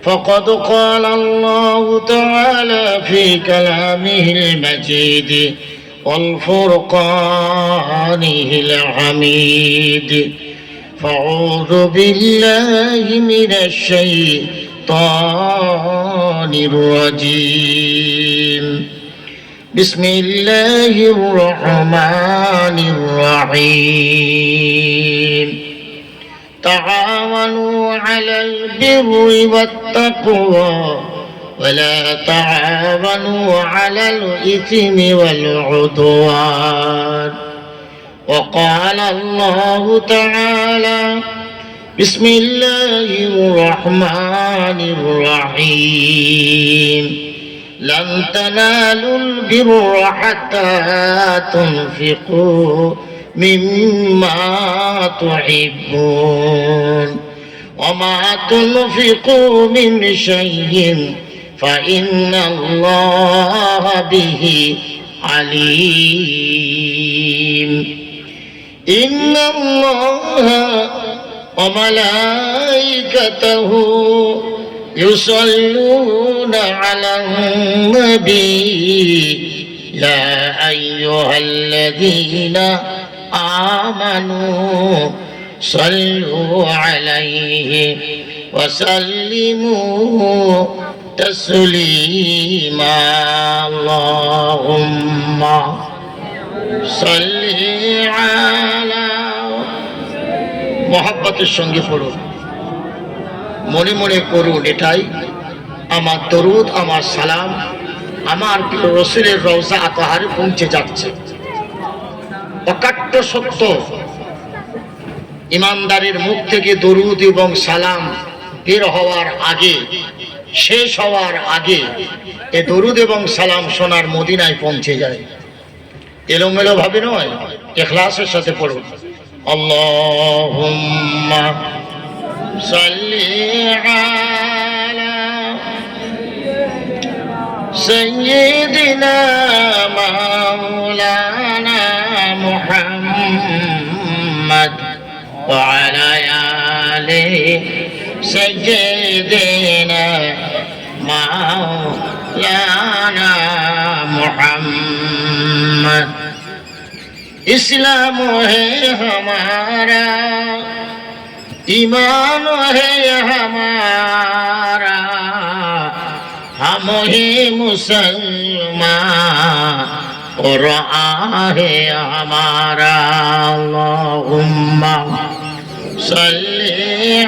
فقد قال الله تعالى في كلامه المجيد والفرقانه الحميد. فأعوذ بالله من الشيطان الرجيم. بسم الله الرحمن الرحيم. تعاونوا على البر والتقوى ولا تعاونوا على الإثم والعدوان. وقال الله تعالى: بسم الله الرحمن الرحيم. لن تنالوا البر حتى تنفقوا مما تحبون وما تنفقوا من شيء فإن الله به عليم. إن الله وملائكته يصلون على النبي يا أيها الذين آمنوا صلوا عليه وسلموا تسليما. اللهم صل على মোহাব্বতের সঙ্গে পড়ুন, মনে মনে করুন এটাই আমার দরুদ, আমার সালাম আমার প্রিয় রাসূলের রওজা আতহারে পৌঁছে যাচ্ছে। অকাট্য সত্য, ইমানদারের মুখ থেকে দরুদ এবং সালাম বের হওয়ার আগে, শেষ হওয়ার আগে এ দরুদ এবং সালাম সোনার মদিনায় পৌঁছে যায়। এলোমেলো ভাবে নয়, ইখলাসের সাথে পড়ুন। আল্লাহুম্মা সাল্লি আলা সাইয়্যিদিনা মাওলানা মুহাম্মদ ওয়া আলা আলি সাইয়্যিদিনা মাওলানা मुहम्मद। इस्लाम है हमारा, ईमान है हमारा, हम ही मुसलमान और है हमारा। अल्लाहुम्मा सल्ली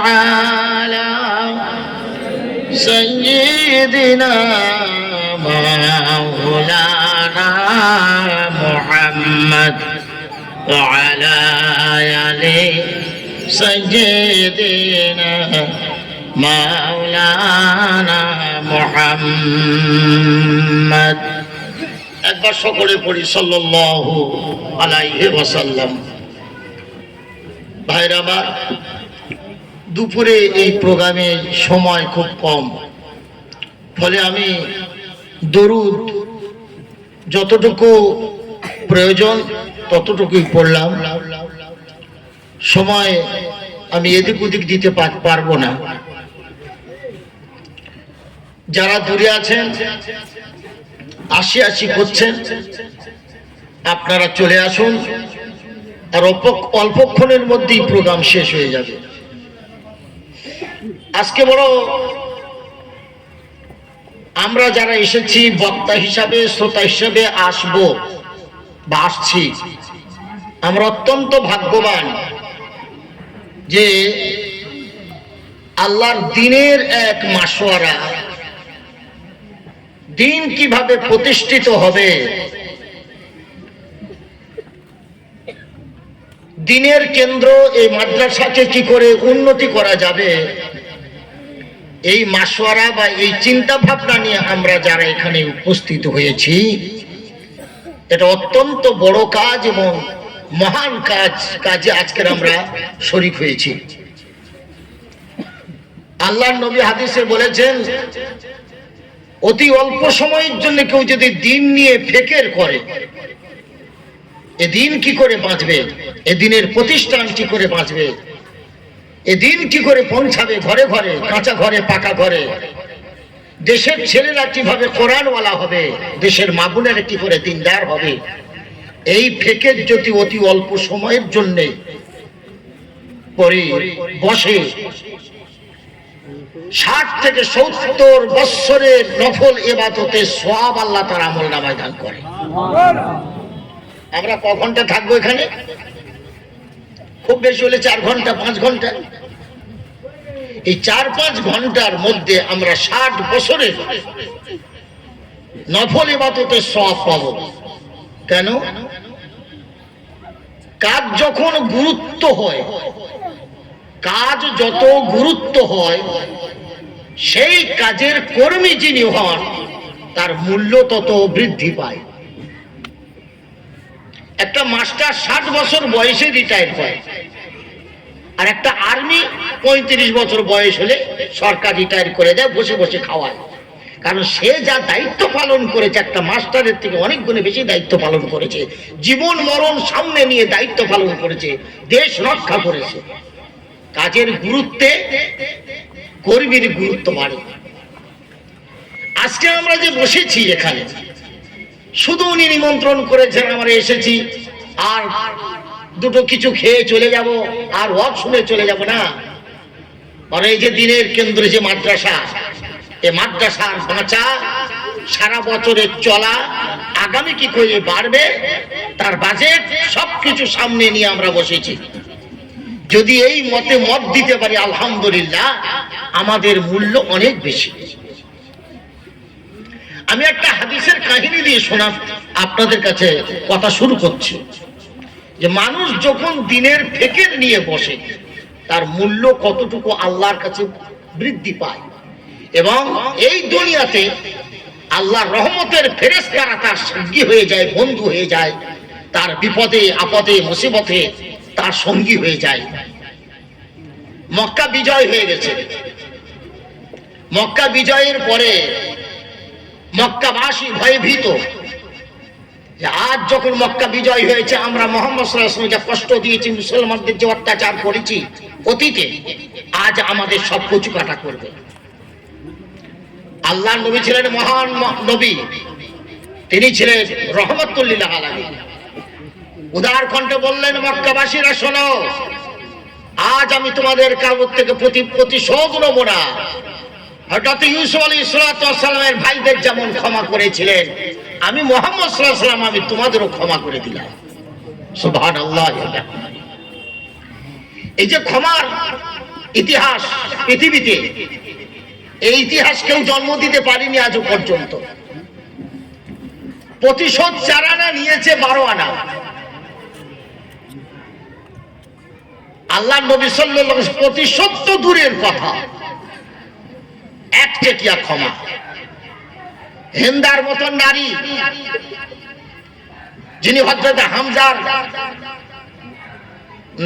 अला सय्यिदिना मौलाना मुहम्मद व अला आलि सय्यिदिना मौलाना मुहम्मद। একবার সকলে পড়ি সাল্লাল্লাহু আলাইহি ওয়াসাল্লাম। ভাইরা আমার, দুপুরে এই প্রোগ্রামে সময় খুব কম, ফলে আমি দরুদ যতটুকু প্রয়োজন ততটুকুই পড়লাম। সময় আমি এদিক ওদিক দিতে পারবো না। যারা দূরে আছেন আসি করছেন, আপনারা চলে আসুন, আর অল্পক্ষণের মধ্যেই প্রোগ্রাম শেষ হয়ে যাবে। আজকে বড় আমরা যারা এসেছি বক্তা হিসাবে, শ্রোতা হিসাবে আসবো বা আসছি, আমরা অত্যন্ত ভাগ্যবান যে আল্লাহর দ্বীনের এক মাসওয়ারা, দ্বীন কিভাবে প্রতিষ্ঠিত হবে, দ্বীনের কেন্দ্র এই মাদ্রাসাকে কি করে উন্নতি করা যাবে, এই মাসওয়ারা বা এই চিন্তা ভাবনা নিয়ে আমরা যারা এখানে উপস্থিত হয়েছি, এটা অত্যন্ত বড় কাজ এবং মহান কাজে আজকের আমরা শরীক হয়েছি। আল্লাহর নবী হাদিসে বলেছেন, অতি অল্প সময়ের জন্য কেউ যদি দ্বীন নিয়ে ফিকির করে, এ দ্বীন কি করে বাঁচবে, এ দ্বীনের প্রতিষ্ঠান কি করে বাঁচবে, এদিন কি করে পৌঁছাবে ঘরে ঘরে, কাঁচা ঘরে, পাকা ঘরে? দেশের ছেলেরা কিভাবে কোরআনওয়ালা হবে? দেশের মা বোনেরা কি করে দিনদার হবে? এই ফেকের যদি অতি অল্প সময়ের জন্য পরে বসে 60 থেকে 70 বৎসরের নফল ইবাদতে সওয়াব আল্লাহ তার আমলনামায় দান করে। আমরা ক ঘন্টা থাকবো এখানে? খুব বেশি হলে 4 ঘন্টা, 5 ঘন্টা। এই 4-5 ঘন্টার মধ্যে আমরা 60 বছরের নফল ইবাদতের সওয়াব পাবো। কেন? কাজ যখন গুরুত্ব হয়, কাজ যত গুরুত্ব হয়, সেই কাজের কর্মী যিনি হন তার মূল্য তত বৃদ্ধি পায়। একটা মাস্টার 60 বছর বয়সে রিটায়ার হয়, আর একটা আর্মি 35 বছর বয়স হলে সরকার রিটায়ার করে দেয়, বসে বসে খাওয়ায়। কারণ সে যা দায়িত্ব পালন করেছে, একটা মাস্টারের থেকে অনেক গুণে বেশি দায়িত্ব পালন করেছে, জীবন মরণ সামনে নিয়ে দায়িত্ব পালন করেছে, দেশ রক্ষা করেছে। কাজের গুরুত্বে কর্মীর গুরুত্ব বাড়ে। আজকে আমরা যে বসেছি এখানে, শুধু উনি নিমন্ত্রণ করেছেন, আমরা এসেছি আর দুটো কিছু খেয়ে চলে যাব, আর ওয়াজ শুনে চলে যাব না। আর এই যে দিনের কেন্দ্র যে মাদ্রাসা, এই মাদ্রাসার বাঁচা, সারা বছরের চলা, আগামী কি করে বাড়বে তার বাজেট সবকিছু সামনে নিয়ে আমরা বসেছি। যদি এই মতে মত দিতে পারি, আলহামদুলিল্লাহ, আমাদের মূল্য অনেক বেশি। আমি একটা হাদিসের কাহিনী দিয়ে শোনা আপনাদের কাছে কথা শুরু করছি, যে মানুষ যখন দিনের ফিকির নিয়ে বসে তার মূল্য কতটুকু আল্লাহর কাছে বৃদ্ধি পায়। এবং এই দুনিয়াতে আল্লাহর রহমতের ফেরেশতারা তার সঙ্গী হয়ে যায়, বন্ধু হয়ে যায়, তার বিপদে আপদে মুসিবতে তার সঙ্গী হয়ে যায়। মক্কা বিজয় হয়ে গেছে। মক্কা বিজয়ের পরে মক্কাবাসী ভয়ভীত, যে আজ যখন মক্কা বিজয় হয়েছে, আমরা মুহাম্মদ সাল্লাল্লাহু আলাইহি ওয়াসাল্লাম যা কষ্ট দিয়েছি, মুসলমানদের যে অত্যাচার করেছি অতীতে, আজ আমাদের সব কচু কাটা করবে। আল্লাহর নবী ছিলেন মহান নবী, তিনি ছিলেন রহমাতুল লিল আলামিন। উদার কণ্ঠে বললেন, মক্কাবাসীরা শোনো, আজ আমি তোমাদের কারোর থেকে প্রতিশোধ নেব না। হযরত ইউসুফ আলাইহিস সালামের ভাইদের যেমন ক্ষমা করেছিলেন, আমি মুহাম্মদ সাল্লাল্লাহু আলাইহি ওয়াসাল্লাম আমি তোমাদেরও ক্ষমা করে দিলাম। সুবহানাল্লাহ। এই যে ক্ষমার ইতিহাস পৃথিবীতে, এই ইতিহাস কেউ জন্ম দিতে পারেনি আজও পর্যন্ত। প্রতিশোধ 4 আনা নিয়েছে 12 আনা। আল্লাহ নবী সাল্লাল্লাহু আলাইহি ওয়াসাল্লাম প্রতিশোধ তো দূরের কথা, একচেটিয়া ক্ষমা। হিন্দার মতন নারী, যিনি হযরত হামজার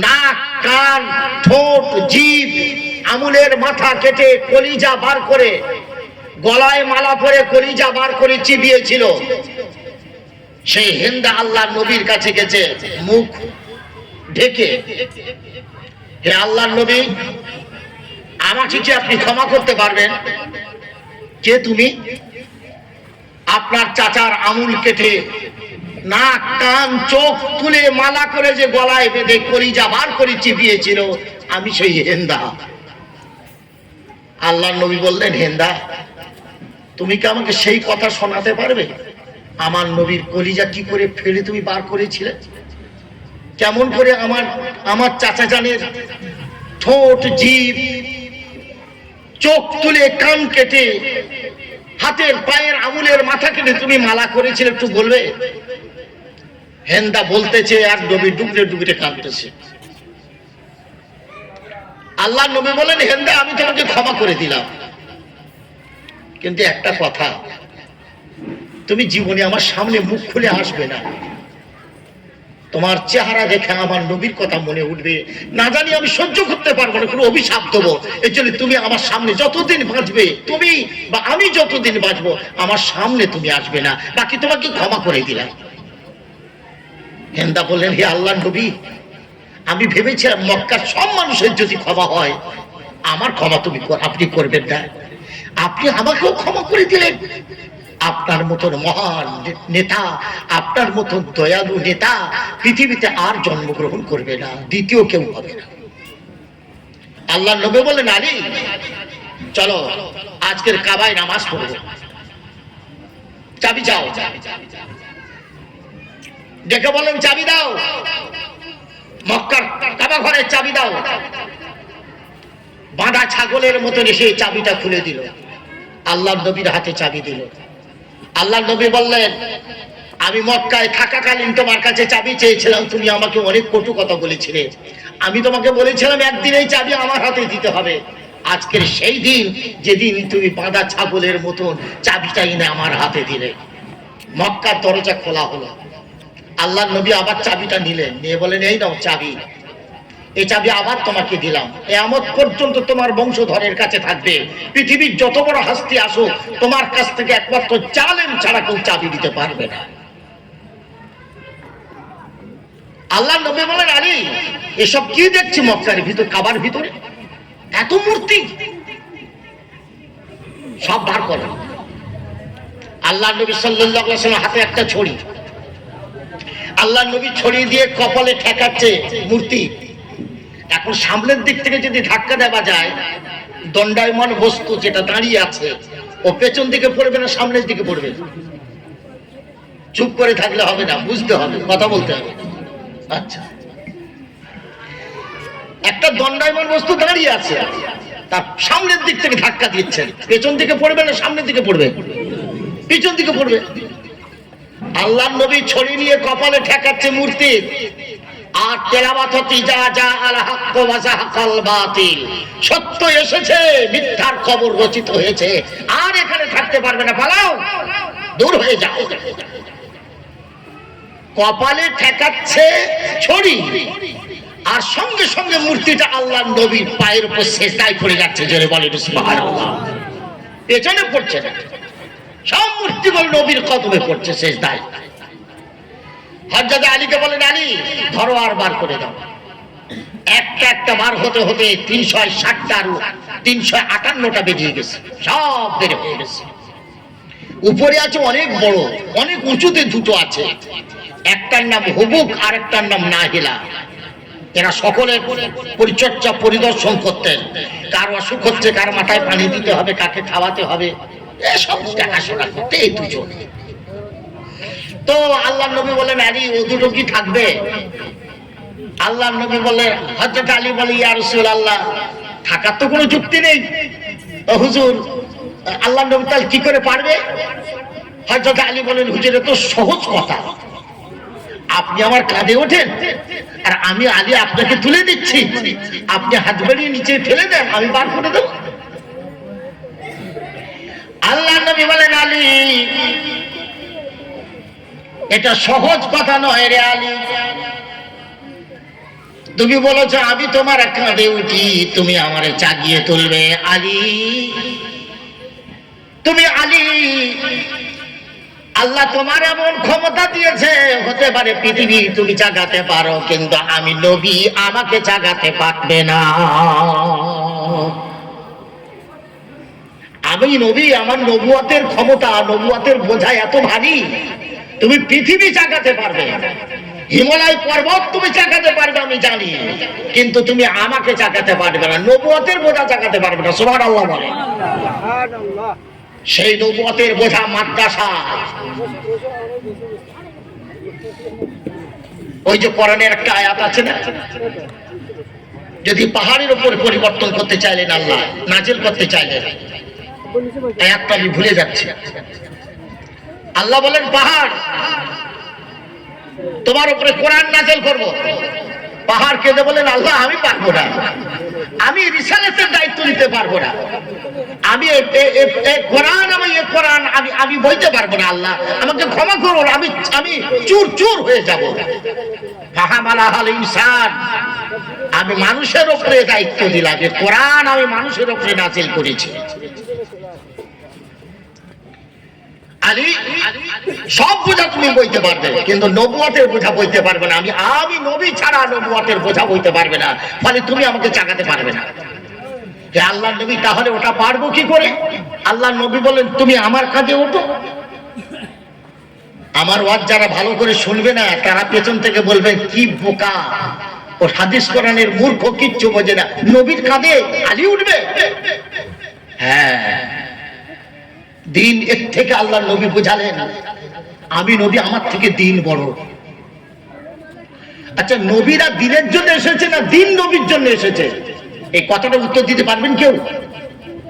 নাক, কান, ঠোঁট, জিভ, আঙুলের মাথা কেটে কলিজা বার করে, গলায় মালা পরে কলিজা বার করে চিবিয়েছিল, সেই হিন্দা আল্লাহ নবীর কাছে গেছে মুখ ঢেকে, হে আল্লাহ নবী, আমাকে কি আপনি ক্ষমা করতে পারবেন? কে তুমি? আপনার চাচার আঙুল কেটে নাক, কান, চোখ তুলে মালা করে যে গলায় বেঁধে কলিজা বার করে চিবিয়েছিল, আমি সেই হিন্দা। আল্লাহ নবী বললেন, হিন্দা, তুমি কি আমাকে সেই কথা শোনাতে পারবে? আমার নবীর কলিজা কি করে ফেলে তুমি বার করেছিলে? কেমন করে আমার চাচা জানের ঠোঁট, জিভ, চোখ তুলে, কান কেটে, হাতের পায়ের আঙুলের মাথা কেটে তুমি মালা করেছিলে, একটু বলবে? হেন্দা বলতেছে আর নবী ডুবরে ডুবরে কাঁদতেছে। আল্লাহ নবী বলেন, হেন্দা, আমি তোমাকে ক্ষমা করে দিলাম, কিন্তু একটা কথা, তুমি জীবনে আমার সামনে মুখ খুলে আসবে না। তোমার চেহারা দেখে আমার নবীর কথা মনে উঠবে, না জানি আমি সহ্য করতে পারবো না, কোনো অভিশাপ দেবো। এই জন্য তুমি আমার সামনে যতদিন বাঁচবে, তুমি বা আমি যতদিন বাঁচবো, আমার সামনে তুমি আসবে না, বাকি তোমাকে ক্ষমা করে দিলাম। হেন্দা বললেন, হে আল্লাহ নবী, আমি ভেবেছিলাম মক্কার সব মানুষের যদি ক্ষমা হয়, আমার ক্ষমা আপনি করবেন না, আপনি আমাকেও ক্ষমা করে দিলেন। আপনার মতন মহান নেতা, আপনার মতন দয়ালু নেতা পৃথিবীতে আর জন্মগ্রহণ করবে না, দ্বিতীয় কেউ হবে না। আল্লাহ নবী বলেন, আলী চলো আজকের কাবায় নামাজ পড়বো, চাবি চাও। ডেকে বলেন চাবি দাও, মক্কার কাবা ঘরের চাবি দাও। বাঁধা ছাগলের মতন এসে চাবিটা খুলে দিল, আল্লাহ নবীর হাতে চাবি দিল। আল্লাহ নবী বললেন, আমি মক্কায় থাকাকালীন তোমার কাছে চাবি চেয়েছিলাম, তুমি আমাকে অনেক কটু কথা বলেছিলে। আমি তোমাকে বলেছিলাম একদিন এই চাবি আমার হাতে দিতে হবে। আজকের সেই দিন যেদিন তুমি বাঁধা ছাগলের মতন চাবিটা এনে আমার হাতে দিলে। মক্কার দরজা খোলা হলো, আল্লাহ নবী আবার চাবিটা নিলেন, নিয়ে বলেন, এই নাও চাবি, এই চাবি আবার তোমাকে দিলাম, কিয়ামত পর্যন্ত তোমার বংশধরের কাছে থাকবে। পৃথিবীর যত বড় হাস্তি আসুক, তোমার কাছ থেকে একমাত্র জালেম ছাড়া কেউ চাবি দিতে পারবে না। আল্লাহ নবী বলেন, আলী এসব কি দেখছি মক্কার ভিতর, কাবার ভিতরে এত মূর্তি, সব বার করে। আল্লাহ নবী সাল্লাল্লাহু আলাইহি ওয়াসাল্লাম হাতে একটা ছড়ি, আল্লাহ নবী ছড়ি দিয়ে কপালে ঠেকাচ্ছে মূর্তি। এখন সামনের দিক থেকে যদি ধাক্কা দেওয়া যায়, দণ্ডায়মান বস্তু যেটা দাঁড়িয়ে আছে ও পেছন দিকে পড়বে না সামনের দিকে পড়বে? চুপ করে থাকলে হবে না, বুঝতে হবে, কথা বলতে হবে। আচ্ছা, একটা দণ্ডায়মান বস্তু দাঁড়িয়ে আছে, তার সামনের দিক থেকে ধাক্কা দিচ্ছেন, পেছন দিকে পড়বে না সামনের দিকে পড়বে? পিছন দিকে পড়বে। আল্লাহ নবী ছড়ি নিয়ে কপালে ঠেকাচ্ছে মূর্তি, আর তেলাওয়াত হচ্ছে যা যা আল হক ওয়া যাহাকাল বাতিল, সত্য এসেছে, মিথ্যার খবর রচিত হয়েছে, আর এখানে থাকতে পারবে না, পালাও, দূর হয়ে যাও। কপালে ঠেকাচ্ছে ছড়ি, আর সঙ্গে সঙ্গে মূর্তিটা আল্লাহ নবীর পায়ের উপর সেজদায় পড়ে যাচ্ছে। জোরে বলেন সুবহানাল্লাহ। পেছনে পড়ছে না, সব মূর্তিগুলো নবীর কদমে পড়ছে সেজদায়। হযরত আলীকে বলেন, আলী ধরো আর বার করে দাও। একটা একটা বার হতে হতে 360টা আর 358টা বেরিয়ে গেছে, সব বের হয়ে গেছে। উপরে আছে অনেক বড়, অনেক উঁচুতে দুটো আছে, একটার নাম হুবুক আর একটার নাম নাহিলা। এরা সকলে পরিচর্যা পরিদর্শন করতেন, কার অসুখ হচ্ছে, কার মাথায় পানি দিতে হবে, কাকে খাওয়াতে হবে, এসব দেখাশোনা করতে এই দুজন। তো আল্লাহ নবী বলেন, আলী ও দুটো কি থাকবে? আল্লাহ নবী বলেন, হযরত আলী বলে, ইয়া রাসূলুল্লাহ থাকার তো কোনো যুক্তি নেই। হুজুর, আল্লাহ নবী তাহলে কি করে পারবে? হযরত আলী বলেন, হুজুর এত সহজ কথা, আপনি আমার কাঁধে ওঠেন আর আমি আলী আপনাকে তুলে দিচ্ছি, আপনি হাত বাড়িয়ে নিচে ফেলে দেন, আমি বার করে দেব। আল্লাহ নবী বলেন, আলী এটা সহজ কথা নয় রে আলী, তুমি বলেছো আমি তোমার কাঁধে উঠি, তুমি আমারে চাগিয়ে তুলবে। আলী তুমি আলী, আল্লাহ তোমার এমন ক্ষমতা দিয়েছে, হতে পারে পৃথিবী তুমি জাগাতে পারো, কিন্তু আমি নবী, আমাকে জাগাতে পারবে না। আমি নবী, আমার নবুয়তের ক্ষমতা, নবুয়তের বোঝা এত ভারী, তুমি পৃথিবী জাগাতে পারবে, হিমালয় পর্বত তুমি জাগাতে পারবে আমি জানি, কিন্তু তুমি আমাকে জাগাতে পারবে না, নবুয়তের বোঝা জাগাতে পারবে না। সুবহানাল্লাহ বলে। সেই নবুয়তের বোঝা মাদ্রাসা, ওই যে কোরআনের একটা আয়াত আছে না, যদি পাহাড়ের উপর পরিবর্তন করতে চাইলেন আল্লাহ, নাজিল করতে চাইলেন, আয়াতটা আমি ভুলে যাচ্ছি। আল্লাহ বলেন, পাহাড় তোমার উপরে কোরআন নাজিল করব। পাহাড় কেঁদে বলেন, আল্লাহ আমি পারবো না, আমি রিসালাতের দায়িত্ব নিতে পারবো না, আমি কোরআন আমি বলতে পারবো না, আল্লাহ আমাকে ক্ষমা করুন, আমি চুর চুর হয়ে যাবো। আমি মানুষের উপরে দায়িত্ব দিলাম, যে কোরআন আমি মানুষের উপরে নাজিল করেছি। আলী সব বোঝা তুমি বইতে পারবে, কিন্তু নবুয়তের বোঝা বইতে পারবে না। আমি নবী ছাড়া নবুয়তের বোঝা বইতে পারবে না, ফলে তুমি আমাকে চাকাতে পারবে না। আল্লাহ নবী তাহলে ওটা পারবো কি করে? আল্লাহ নবী বলেন তুমি আমার কাঁধে ওঠো। আমার ওয়াজ যারা ভালো করে শুনবে না তারা পেছন থেকে বলবেন কি বোকা, ও হাদিস কোরআনের মূর্খ, কিচ্ছু বোঝে না, নবীর কাঁধে আলী উঠবে। হ্যাঁ, দিন এর থেকে আল্লাহ নবী বোঝালেন আমি নবী, আমার থেকে দিন বড়। আচ্ছা, নবীরা দিনের জন্য এসেছে না দিন নবীর জন্য এসেছে? এই কথাটা উত্তর দিতে পারবেন কেউ?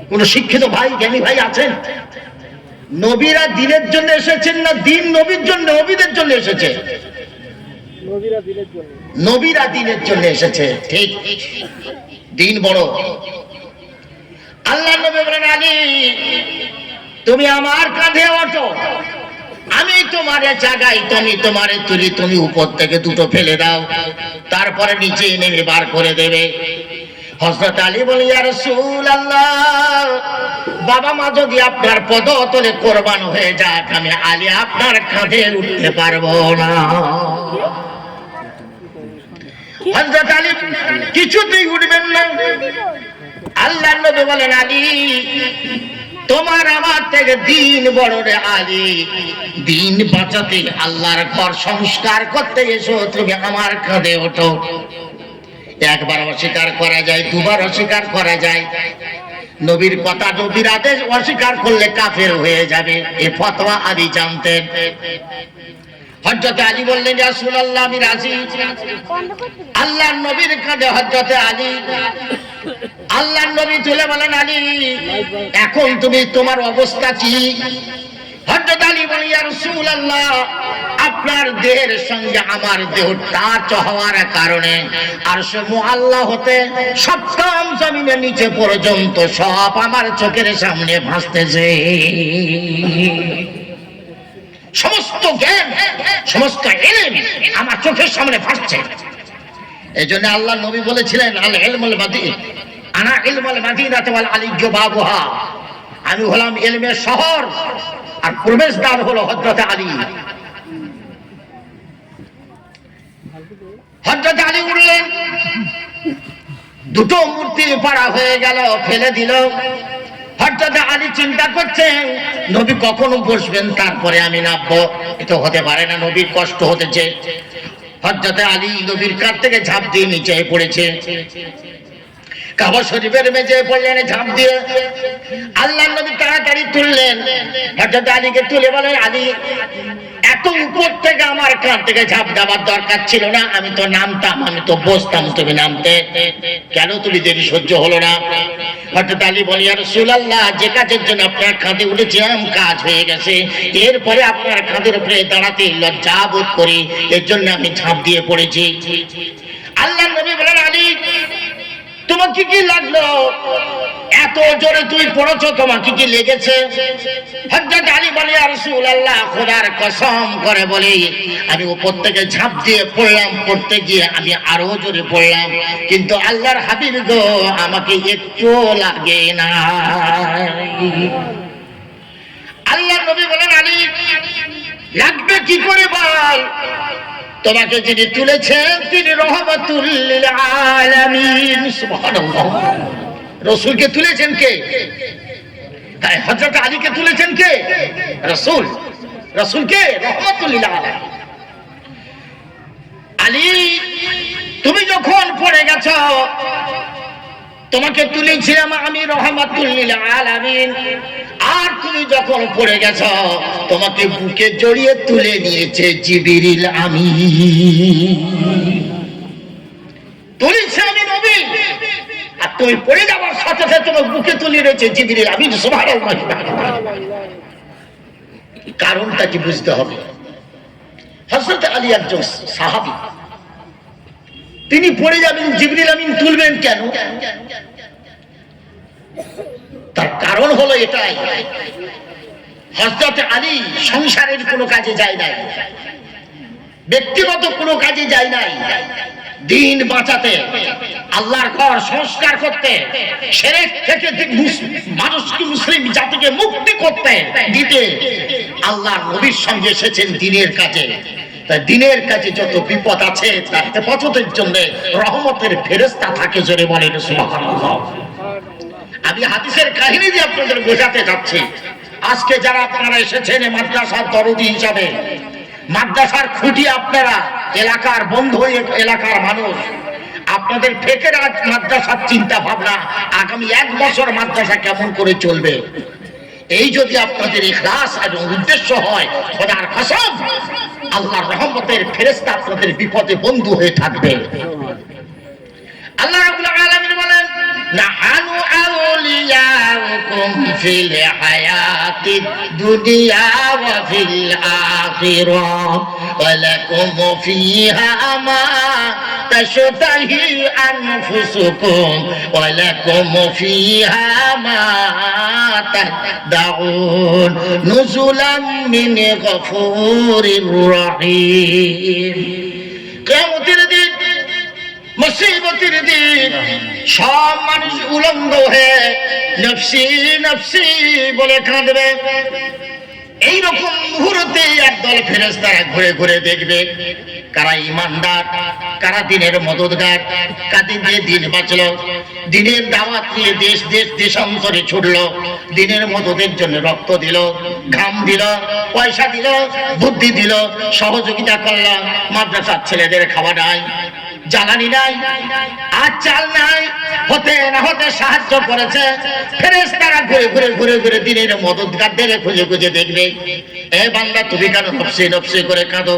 কোন শিক্ষিত ভাই, জ্ঞানী ভাই আছেন? নবীরা দিনের জন্য এসেছেন না দিন নবীর জন্য, নবীদের জন্য এসেছে? নবীরা দিনের জন্য এসেছে। ঠিক, দিন বড়। আল্লাহ নবী বলেন আলী তুমি আমার কাঁধে ওঠো, আমি তোমারে জাগাই, তুমি তোমারে তুলি, তুমি উপর থেকে দুটো ফেলে দাও, তারপরে নিচে নেমে বার করে দেবে। হযরত আলী বলে ইয়া রাসূলুল্লাহ, বাবা মা যদি আপনার পদতলে কোরবান হয়ে যাক, আমি আলী আপনার কাঁধে উঠতে পারবো না। হযরত আলী কিছুতেই উঠবেন না। আল্লাহর নবী বলেন আলী তোমার আমার থেকে দিন বড় রে আলী, দিন বাঁচাতে আল্লাহর ঘর সংস্কার করতে এসো, তুমি আমার কাঁধে ওঠো। একবার অস্বীকার করা যায়, দুবার অস্বীকার করা যায়। নবীর কথা, নবীর আদেশ অস্বীকার করলে কাফের হয়ে যাবে, এ ফতোয়া আলী জানতেন। হযরত আলী বললেন ইয়া রাসূলুল্লাহ আমি রাজি। আল্লাহর নবীর কাঁধে হযরত আলী, আল্লাহর নবী তুলে বলেন আলী এখন তুমি তোমার অবস্থা কি? হযরত আলী বলেন ইয়া রাসূলুল্লাহ আপনার দেহের সঙ্গে আমার দেহ টাচ হওয়ার কারণে আরশে মুআল্লা হতে সপ্তম জমিনের নিচে পর্যন্ত সব আমার চোখের সামনে ভাসতেছে। সমস্ত জ্ঞান, সমস্ত ইলম আমার চোখের সামনে ভাসছে। এজন্য আল্লাহ নবী বলেছিলেন আল ইলমুল মাদি আনা ইলমুল মাদিনাতি ওয়াল আলিয়্যু বাবুহা, আমি হলাম ইলমের শহর আর প্রবেশদ্বার হলো হযরত আলী। হযরত আলী উঠলেন, দুটো মূর্তি পাড়া হয়ে গেল, ফেলে দিল। হযরত আলী চিন্তা করছেন নবী কখনো বসবেন তারপরে আমি নামবো, এটা হতে পারে না, নবীর কষ্ট হতেছে। হযরত আলী নবীর কাঁধ থেকে ঝাঁপ দিয়ে নিচে পড়েছে, কাবা শরীফের মেঝে পড়লেন ঝাঁপ দিয়ে। আল্লাহর নবী তাড়াতাড়ি তুললেন, হযরত আলীকে তুলে বলেন আলী এত উপর থেকে আমার কাঁধ থেকে ঝাঁপ দেওয়ার দরকার ছিল না, আমি তো নামতাম, আমি তো বসতাম, তুমি নামতে কেন? তুমি দেরি সহ্য হলো না? হযরত আলী বলে ইয়া রাসূলুল্লাহ যে কাজের জন্য আপনার কাঁধে উঠেছিলাম কাজ হয়ে গেছে, এরপরে আপনার কাঁধের উপরে দাঁড়াতে লজ্জা বোধ করি, এর জন্য আমি ঝাঁপ দিয়ে পড়েছি। আল্লাহর নবী বলেন আলী তোমাকে কি লাগলো? এত জোরে তুই পড়েছো, তোমাকে কি লেগেছে? হযরত আলী বলে ইয়া রাসূলুল্লাহ খোদার কসম করে বলি আমি উপর থেকে ঝাঁপ দিয়ে পড়লাম, পড়তে গিয়ে আমি আরো জোরে পড়লাম, কিন্তু আল্লাহর হাবিব গো আমাকে একটু লাগে না। আল্লাহর নবী বলেন আলী লাগবে কি করে বল? তোমাকে যিনি তুলেছেন তিনি রহমাতুল লিল আলামিন। সুবহানাল্লাহ, রাসূলকে তুলেছেন কে? হযরত আলীকে তুলেছেন কে? রাসূল। রাসূলকে রহমাতুল লিল আলামিন। আলী তুমি যখন পড়ে গেছো, তোমাকে তুলেছিলাম আমি রহমাতুল লিল আলামিন, আর তুমি যখন পড়ে গেছো তোমাকে বুকে জড়িয়ে তুলে নিয়েছে জিবরিল আমিন। তুলেছে আমি নবী, আর তুমি পড়ে যাওয়ার সাথে সাথে তোমার বুকে তুলে নিয়েছে জিবরিল আমিন। সুবহানাল্লাহ। কারণটা কি বুঝতে হবে। হযরত আলী একজন সাহাবী, তিনি পড়ে যাবেন, জিবরিল আমিন তুলবেন কেন? তার কারণ হলো এটাই, হযরত আলী সংসারের কোনো কাজে যায় নাই, ব্যক্তিগত কোনো কাজে যায় নাই, দিন বাঁচাতে, আল্লাহর ঘর সংস্কার করতে, শিরক থেকে মানুষকে, মুসলিম জাতিকে থেকে মুক্তি করতে দিতে আল্লাহর নবীর সঙ্গে এসেছেন দ্বীনের কাজে। তাই দ্বীনের কাজে যত বিপদ আছে তার হেফাজতের জন্য রহমতের ফেরেশতা থাকে, জোরে বলেন সুবহানাল্লাহ। আমি হাদিসের কাহিনী দিয়ে আপনাদের বোঝাতে যাচ্ছি। আজকে যারা আপনারা এসেছেন মাদ্রাসার দরদি হিসাবে, মাদ্রাসার খুঁটি আপনারা, এলাকার বন্ধু, এলাকার মানুষ, আপনাদের ফেকের আজ মাদ্রাসার চিন্তা ভাবনা আগামী 1 বছর মাদ্রাসা কেমন করে চলবে, এই যদি আপনাদের ইখলাস এবং উদ্দেশ্য হয়, খোদার কসম আল্লাহর রহমতের ফেরেশতা আপনাদের বিপদে বন্ধু হয়ে থাকবে। আল্লাহ রাব্বুল আলামিন বলেন, নাহানু আউলিয়াউকুম ফিল হায়াতিদ দুনিয়া ওয়া ফিল আখিরাহ ওয়া লাকুম ফিহা মা তাশতাহি আনফুসুকুম ওয়া লাকুম ফিহা মা তাদউন নুজুলাম মিন গফুরির রহিম। কিয়ামতের দিন, মুসিবতের দিন সব মানুষ উলঙ্গ হয়ে নফসি নফসি বলে কাঁদবে। এইরকম মুহূর্তে একদল ফেরেশতারা ঘুরে ঘুরে দেখবে কারা ইমানদার, কারা দিনের মদদগার, কাদের দিয়ে দিন বাঁচলো, দিনের দাওয়াত নিয়ে দেশ দেশ দেশান্তরে ছুটলো, দিনের মদদের জন্য রক্ত দিল, ঘাম দিল, পয়সা দিল, বুদ্ধি দিল, সহযোগিতা করলো। মাদ্রাসার ছেলেদের খাওয়া নাই, জ্বালানি নাই, আর চাল নাই, হতে না হতে সাহায্য করেছে। ফেরেশতারা ঘুরে ঘুরে ঘুরে ঘুরে দিনের মদদগারদের খুঁজে খুঁজে দেখবে, এ বান্দা তুমি কেন নফসি নফসি করে কাঁদো?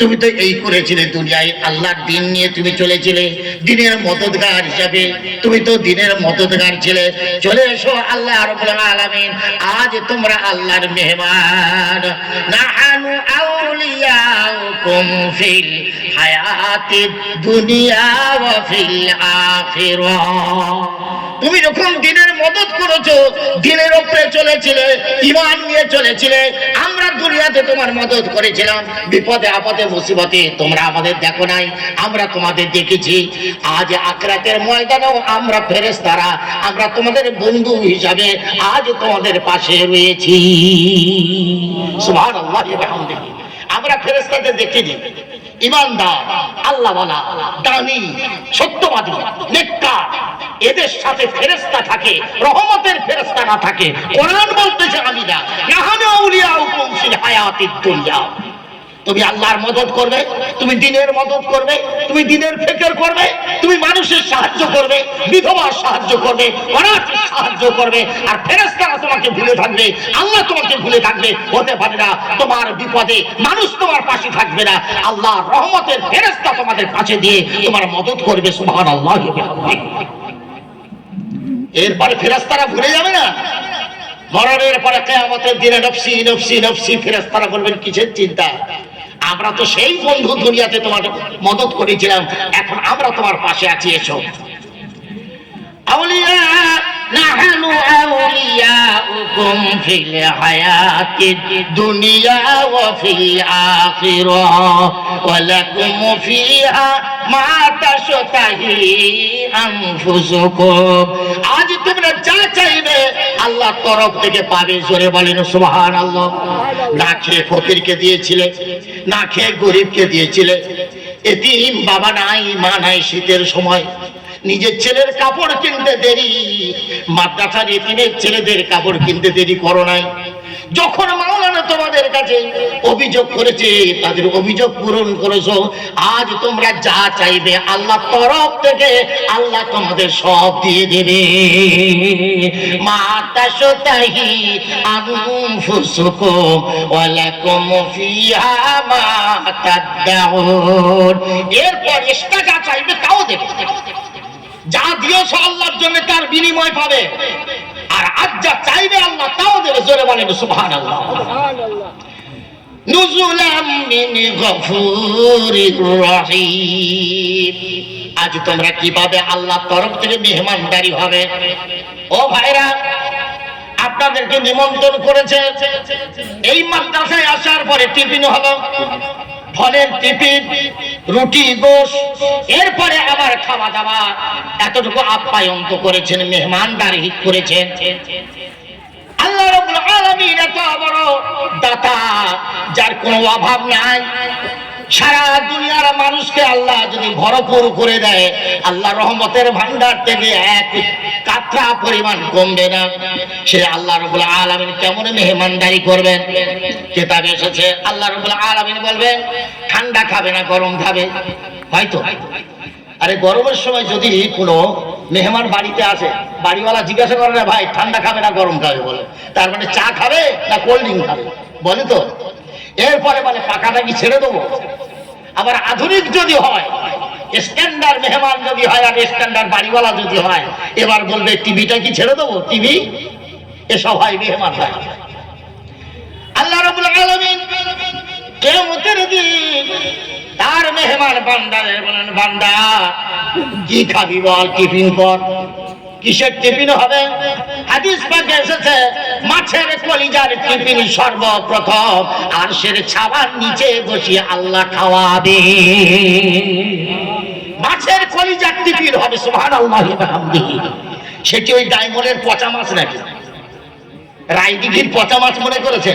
তুমি তো এই করেছিলে দুনিয়ায়, আল্লাহর দিন নিয়ে তুমি চলেছিলে দিনের মদদগার হিসাবে, তুমি তো দিনের মদদগার ছিলে। চলে এসো, আল্লাহ রাব্বুল আলামিন আজ তোমরা আল্লাহর মেহমান। নাহানু আউলিয়াউকুম ফিল হায়াতিদ দুনিয়া ওয়া ফিল আখিরাহ। তুমি যখন দিনের মদদ করেছো, দিনের উপরে চলেছিলে, ঈমান নিয়ে চলেছিলে, আমরা দুনিয়াতে তোমার মদদ করেছিলাম, বিপদে আপদে মুসিবতে তোমরা আমাদের দেখো নাই, আমরা তোমাদের দেখেছি। আজ আখিরাতের ময়দানেও আমরা ফেরেশতারা, আমরা তোমাদের বন্ধু হিসাবে আজ তোমাদের পাশে রয়েছি। সুবহানাল্লাহ ওয়া বিহামদিহি। আমরা ফেরেশতাদের দেখিনি, ইমানদার, আল্লাহওয়ালা, দানী, সত্যবাদী, নেককার, এদের সাথে ফেরেশতা থাকে, রহমতের ফেরেশতা না থাকে। কোরআন বলতেছে আমি না, নাহানু আউলিয়াউকুম ফিল হায়াতিদ দুনিয়া। তুমি আল্লাহর মদদ করবে, তুমি দ্বীনের মদদ করবে, তুমি দ্বীনের ফিকির করবে, তুমি মানুষের সাহায্য করবে, বিধবার সাহায্য করবে, অনাথের সাহায্য করবে, আর ফেরেশতারা তোমাকে ভুলে থাকবে, আল্লাহ তোমাকে ভুলে থাকবে। হতে পারে না তোমার বিপদে মানুষ তোমার পাশে থাকবে না, আল্লাহর রহমতের ফেরেশতা তোমাদের পাশে দিয়ে তোমার মদদ করবে। সুবহানাল্লাহ। এরপরে ফেরেশতারা ভুলে যাবে না, মরণের পরে কিয়ামতের দিনে নফসি নফসি নফসি। ফেরেশতারা বলবেন কিসের চিন্তা? আমরা তো সেই বন্ধু দুনিয়াতে তোমার মদদ করেছিলাম, এখন আমরা তোমার পাশে আছি, এসো। আউলিয়া নাহানু আউলিয়াউকুম ফিল হায়াতিদ দুনিয়া ওয়া ফিল আখিরাহ ওয়া লাকুম ফিহা মা তাশতাহি আনফুসুকুম। আজ তোমরা যা চাইবে আল্লাহর তরফ থেকে পাবে, জোরে বলেন সুবহানাল্লাহ। না খেয়ে ফকিরকে দিয়েছিলে, না খেয়ে গরিবকে দিয়েছিলে, এতিম বাবা নাই, মা নাই, শীতের সময় নিজের ছেলের কাপড় কিনতে দেরি, মাদ্রাসার এতিমের ছেলেদের কাপড় কিনতে দেরি করো নাই। যখন মাওলানা তোমাদের কাছে অভিযোগ করেছে, তাদের অভিযোগ পূরণ করেছো। আজ তোমরা যা চাইবে আল্লাহ তরফ থেকে আল্লাহ তোমাদের সব দিয়ে দেবে। মা তাশতাহি আনফুসুকুম ওয়া লাকুম ফিহা মা তাদউন। এরপর এক্সট্রা যা চাইবে তাও দেবে। যা দিয়েছো আল্লাহর জন্য তার বিনিময় পাবে, আর আজ যা চাইবে আল্লাহ তাও দেবে। জোরে বলেন সুবহানাল্লাহ। নুজুলাম মিন গফুরির রহিম। আজ তোমরা কি পাবে? আল্লাহর তরফ থেকে মেহমানদারি হবে। ও ভাইরা, আপনাদেরকে নিমন্ত্রণ করেছে। এই মাদ্রাসায় আসার পরে টিফিন হলো, ফলের টিফিন, রুটি, গোশ, এরপরে আবার খাওয়া দাওয়া। এতটুকু আপ্যায়ন তো করেছেন, মেহমানদারি করেছেন। আল্লাহ এত বড় দাতা, যার কোনো অভাব নাই। সারা দুনিয়ার মানুষকে আল্লাহ যদি ভরপুর করে দেয়, আল্লাহ রহমতের ভান্ডার থেকে এক কাতরা পরিমাণ কমবে না। সে আল্লাহ রাব্বুল আলামিন কেমন মেহমানদারি করবেন? কিতাবে এসেছে আল্লাহ রাব্বুল আলামিন বলবেন ঠান্ডা খাবে না গরম খাবে। হয়তো আরে গরমের সময় যদি কোনো মেহমান বাড়িতে আসে, বাড়িওয়ালা জিজ্ঞাসা করে না ভাই ঠান্ডা খাবে না গরম খাবে, বলে তার মানে চা খাবে না কোল্ড ড্রিঙ্ক খাবে, বলে তো। এরপরে মানে পাকাটা কি ছেড়ে দেবো? আবার আধুনিক যদি হয়, স্ট্যান্ডার্ড মেহমান যদি হয় আর স্ট্যান্ডার্ড বাড়িওয়ালা যদি হয়, এবার বলবে টিভিটা কি ছেড়ে দেবো? টিভি এসব হয় মেহমান হয়। আল্লাহ রাব্বুল আলামিন কিয়ামতের দিন তার মেহমান বান্দাদের বলেন, বান্দা কি খাবি বল, টিফিন কর। কিসের টিফিন হবে? হাদিস পাকে এসেছে মাছের কলিজার টিফিন সর্বপ্রথম আরশের ছাওয়ার নিচে বসিয়ে আল্লাহ খাওয়াবে। মাছের কলিজার টিফিন হবে, সুবহানাল্লাহি ওয়া বিহামদিহি। সেটি ওই ডায়মন্ডের পচা মাছ নাকি? রায়দিঘির পচা মাছ মনে করেছে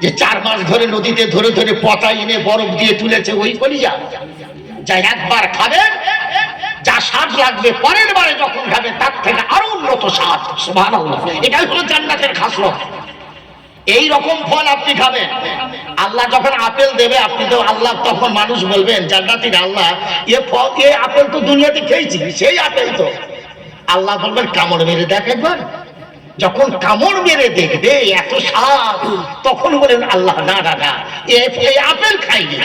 যে 4 মাস ধরে নদীতে ধরে ধরে পচা এনে বরফ দিয়ে তুলেছে ওই কলিজা? যা একবার খাবেন যা স্বাদ লাগবে, পরের বারে যখন খাবে তার থেকে আরো উন্নত স্বাদ। সুবহানাল্লাহ, এটাই হলো জান্নাতের খাসলত। এই রকম ফল আপনি খাবেন। আল্লাহ যখন আপেল দেবে, আপনি তো আল্লাহ তখন মানুষ বলবেন জান্নাতীর আল্লাহ এ ফল, এ আপেল তো দুনিয়াতে খেয়েছি, সেই আপেল তো। আল্লাহ বলবেন কামড় মেরে দেখ একবার। যখন কামড় মেরে দেখবে এত স্বাদ, তখন বলেন আল্লাহ না না না, এই আপেল খাইনি।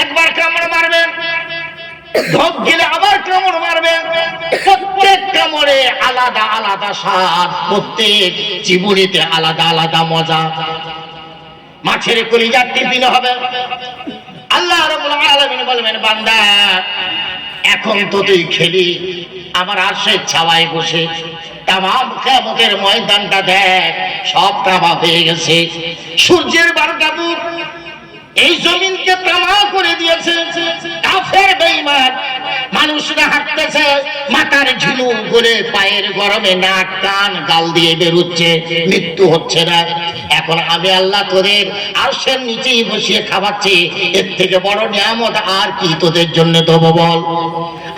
একবার কামড় মারবেন, ঢোক গেলে আবার কামড় মারবেন। প্রত্যেক কামড়ে আলাদা আলাদা স্বাদ, প্রত্যেক চিবুড়িতে আলাদা আলাদা মজা। মাছের কলিজার টিফিন হবে। আল্লাহ রাব্বুল আলামিন বলবেন, বান্দা এখন তো তুই খেলি আমার আরশের ছাওয়ায় বসে, তামাম কিয়ামতের ময়দানটা দেখ, সব তামা হয়ে গেছে। সূর্যের 12টা মুখ এই জমিনকে তামা করে দিয়েছে। কাফের বেঈমান মানুষরা হাঁটতেছে, মাথার ঝিনু গলে পায়ের গরমে নাক কান গাল দিয়ে বেরোচ্ছে, মৃত্যু হচ্ছে না। এখন আমি আল্লাহ তোদের আরশের নিচেই বসিয়ে খাওয়াচ্ছি, এর থেকে বড় নিয়ামত আর কি তোদের জন্য দেবো বল?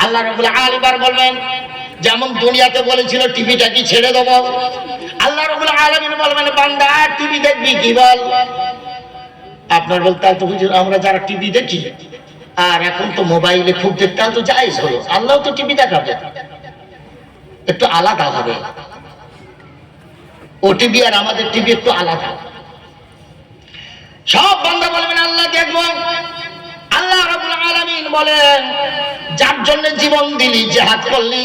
আল্লাহ রাব্বুল আলামিন বলবেন যেমন দুনিয়াতে বলেছিল টিভিটা কি ছেড়ে দেবো, আল্লাহ রাব্বুল আলামিন বলবেন বান্দা টিভি দেখবি কি বল? আপনার বলতে তো হুজুর আমরা যারা টিভি দেখি আর এখন তো মোবাইলে খুব দেখতে তো জায়েজ হলো, আল্লাহ তো টিভি দেখাবে, একটু আলাদা হবে। ও টিভি আর আমাদের টিভি একটু আলাদা। সব বান্দা বলবেন আল্লাহ দেখবো। আল্লাহ রাব্বুল আলামিন বলেন যার জন্য জীবন দিলি, জিহাদ করলি,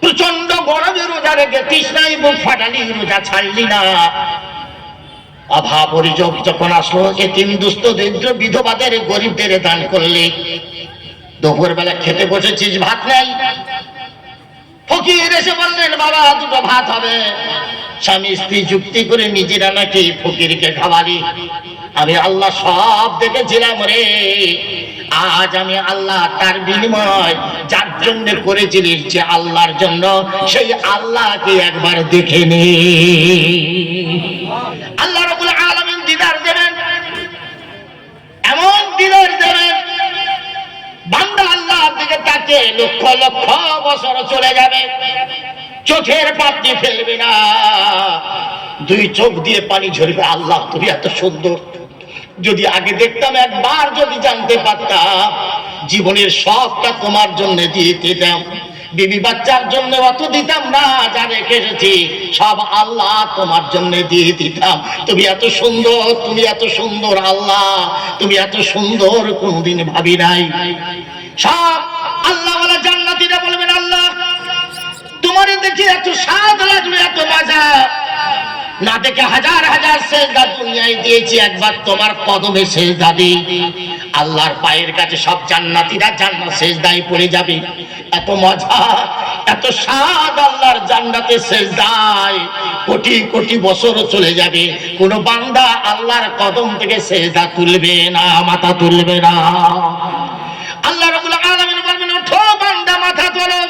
প্রচন্ড গরমে রোজা রেখে তৃষ্ণায় বুক ফাটালি, রোজা ছাড়লি না, অভাব অভিযোগ যখন আসলো এতিম দুস্থ দরিদ্র বিধবাদের গরিবদের দান করলি, দুপুর বেলা খেতে বসেছিস ভাত নাই, ফকির এসে বললেন বাবা দুটো ভাত হবে, স্বামী স্ত্রী যুক্তি করে নিজেরা নাকি ফকিরকে খাওয়ালি। আমি আল্লাহ সব দেখেছিলাম রে, আজ আমি আল্লাহ তার বিনিময় যার জন্য করেছিলিস যে আল্লাহর জন্য, সেই আল্লাহকে একবার দেখে নে। আল্লাহ রাব্বুল আলামিন দিদার দেবেন, এমন দিদার দেবেন বান্দা আল্লাহর দিকে তাকে লক্ষ লক্ষ বছর চলে যাবে, চোখের পানি ফেলবে না, 2 চোখ দিয়ে পানি ঝরবে। আল্লাহ তুমি এত সুন্দর, যদি আগে দেখতাম, একবার যদি জানতে পারতাম, জীবনের সবটা তোমার জন্য দিয়ে দিতাম, বিবি বাচ্চার জন্য অত দিতাম না, যা রেখে এসেছি সব আল্লাহ তোমার জন্য দিয়ে দিতাম। তুমি এত সুন্দর, তুমি এত সুন্দর আল্লাহ, তুমি এত সুন্দর কোনদিন ভাবি নাই। সব আল্লাহ ওয়ালা জান্নাতীরা বলবেন আল্লাহ তোমারে দেখে এত স্বাদ লাগলো, এত মজা, না দেখে হাজার হাজার সেজদা দুনিয়ায় দিয়েছি, একবার তোমার কদমে সেজদা দিই। আল্লাহর পায়ের কাছে সব জান্নাতীরা জান্নাত সেজদায় পড়ে যাবে। এত মজা, এত স্বাদ আল্লাহর জান্নাতে সেজদায়, কোটি কোটি বছর চলে যাবে, কোন বান্দা আল্লাহর কদম থেকে সেজদা তুলবে না, মাথা তুলবে না। আল্লাহ রাব্বুল আলামিন বলবেন ওঠো বান্দা মাথা তোলো,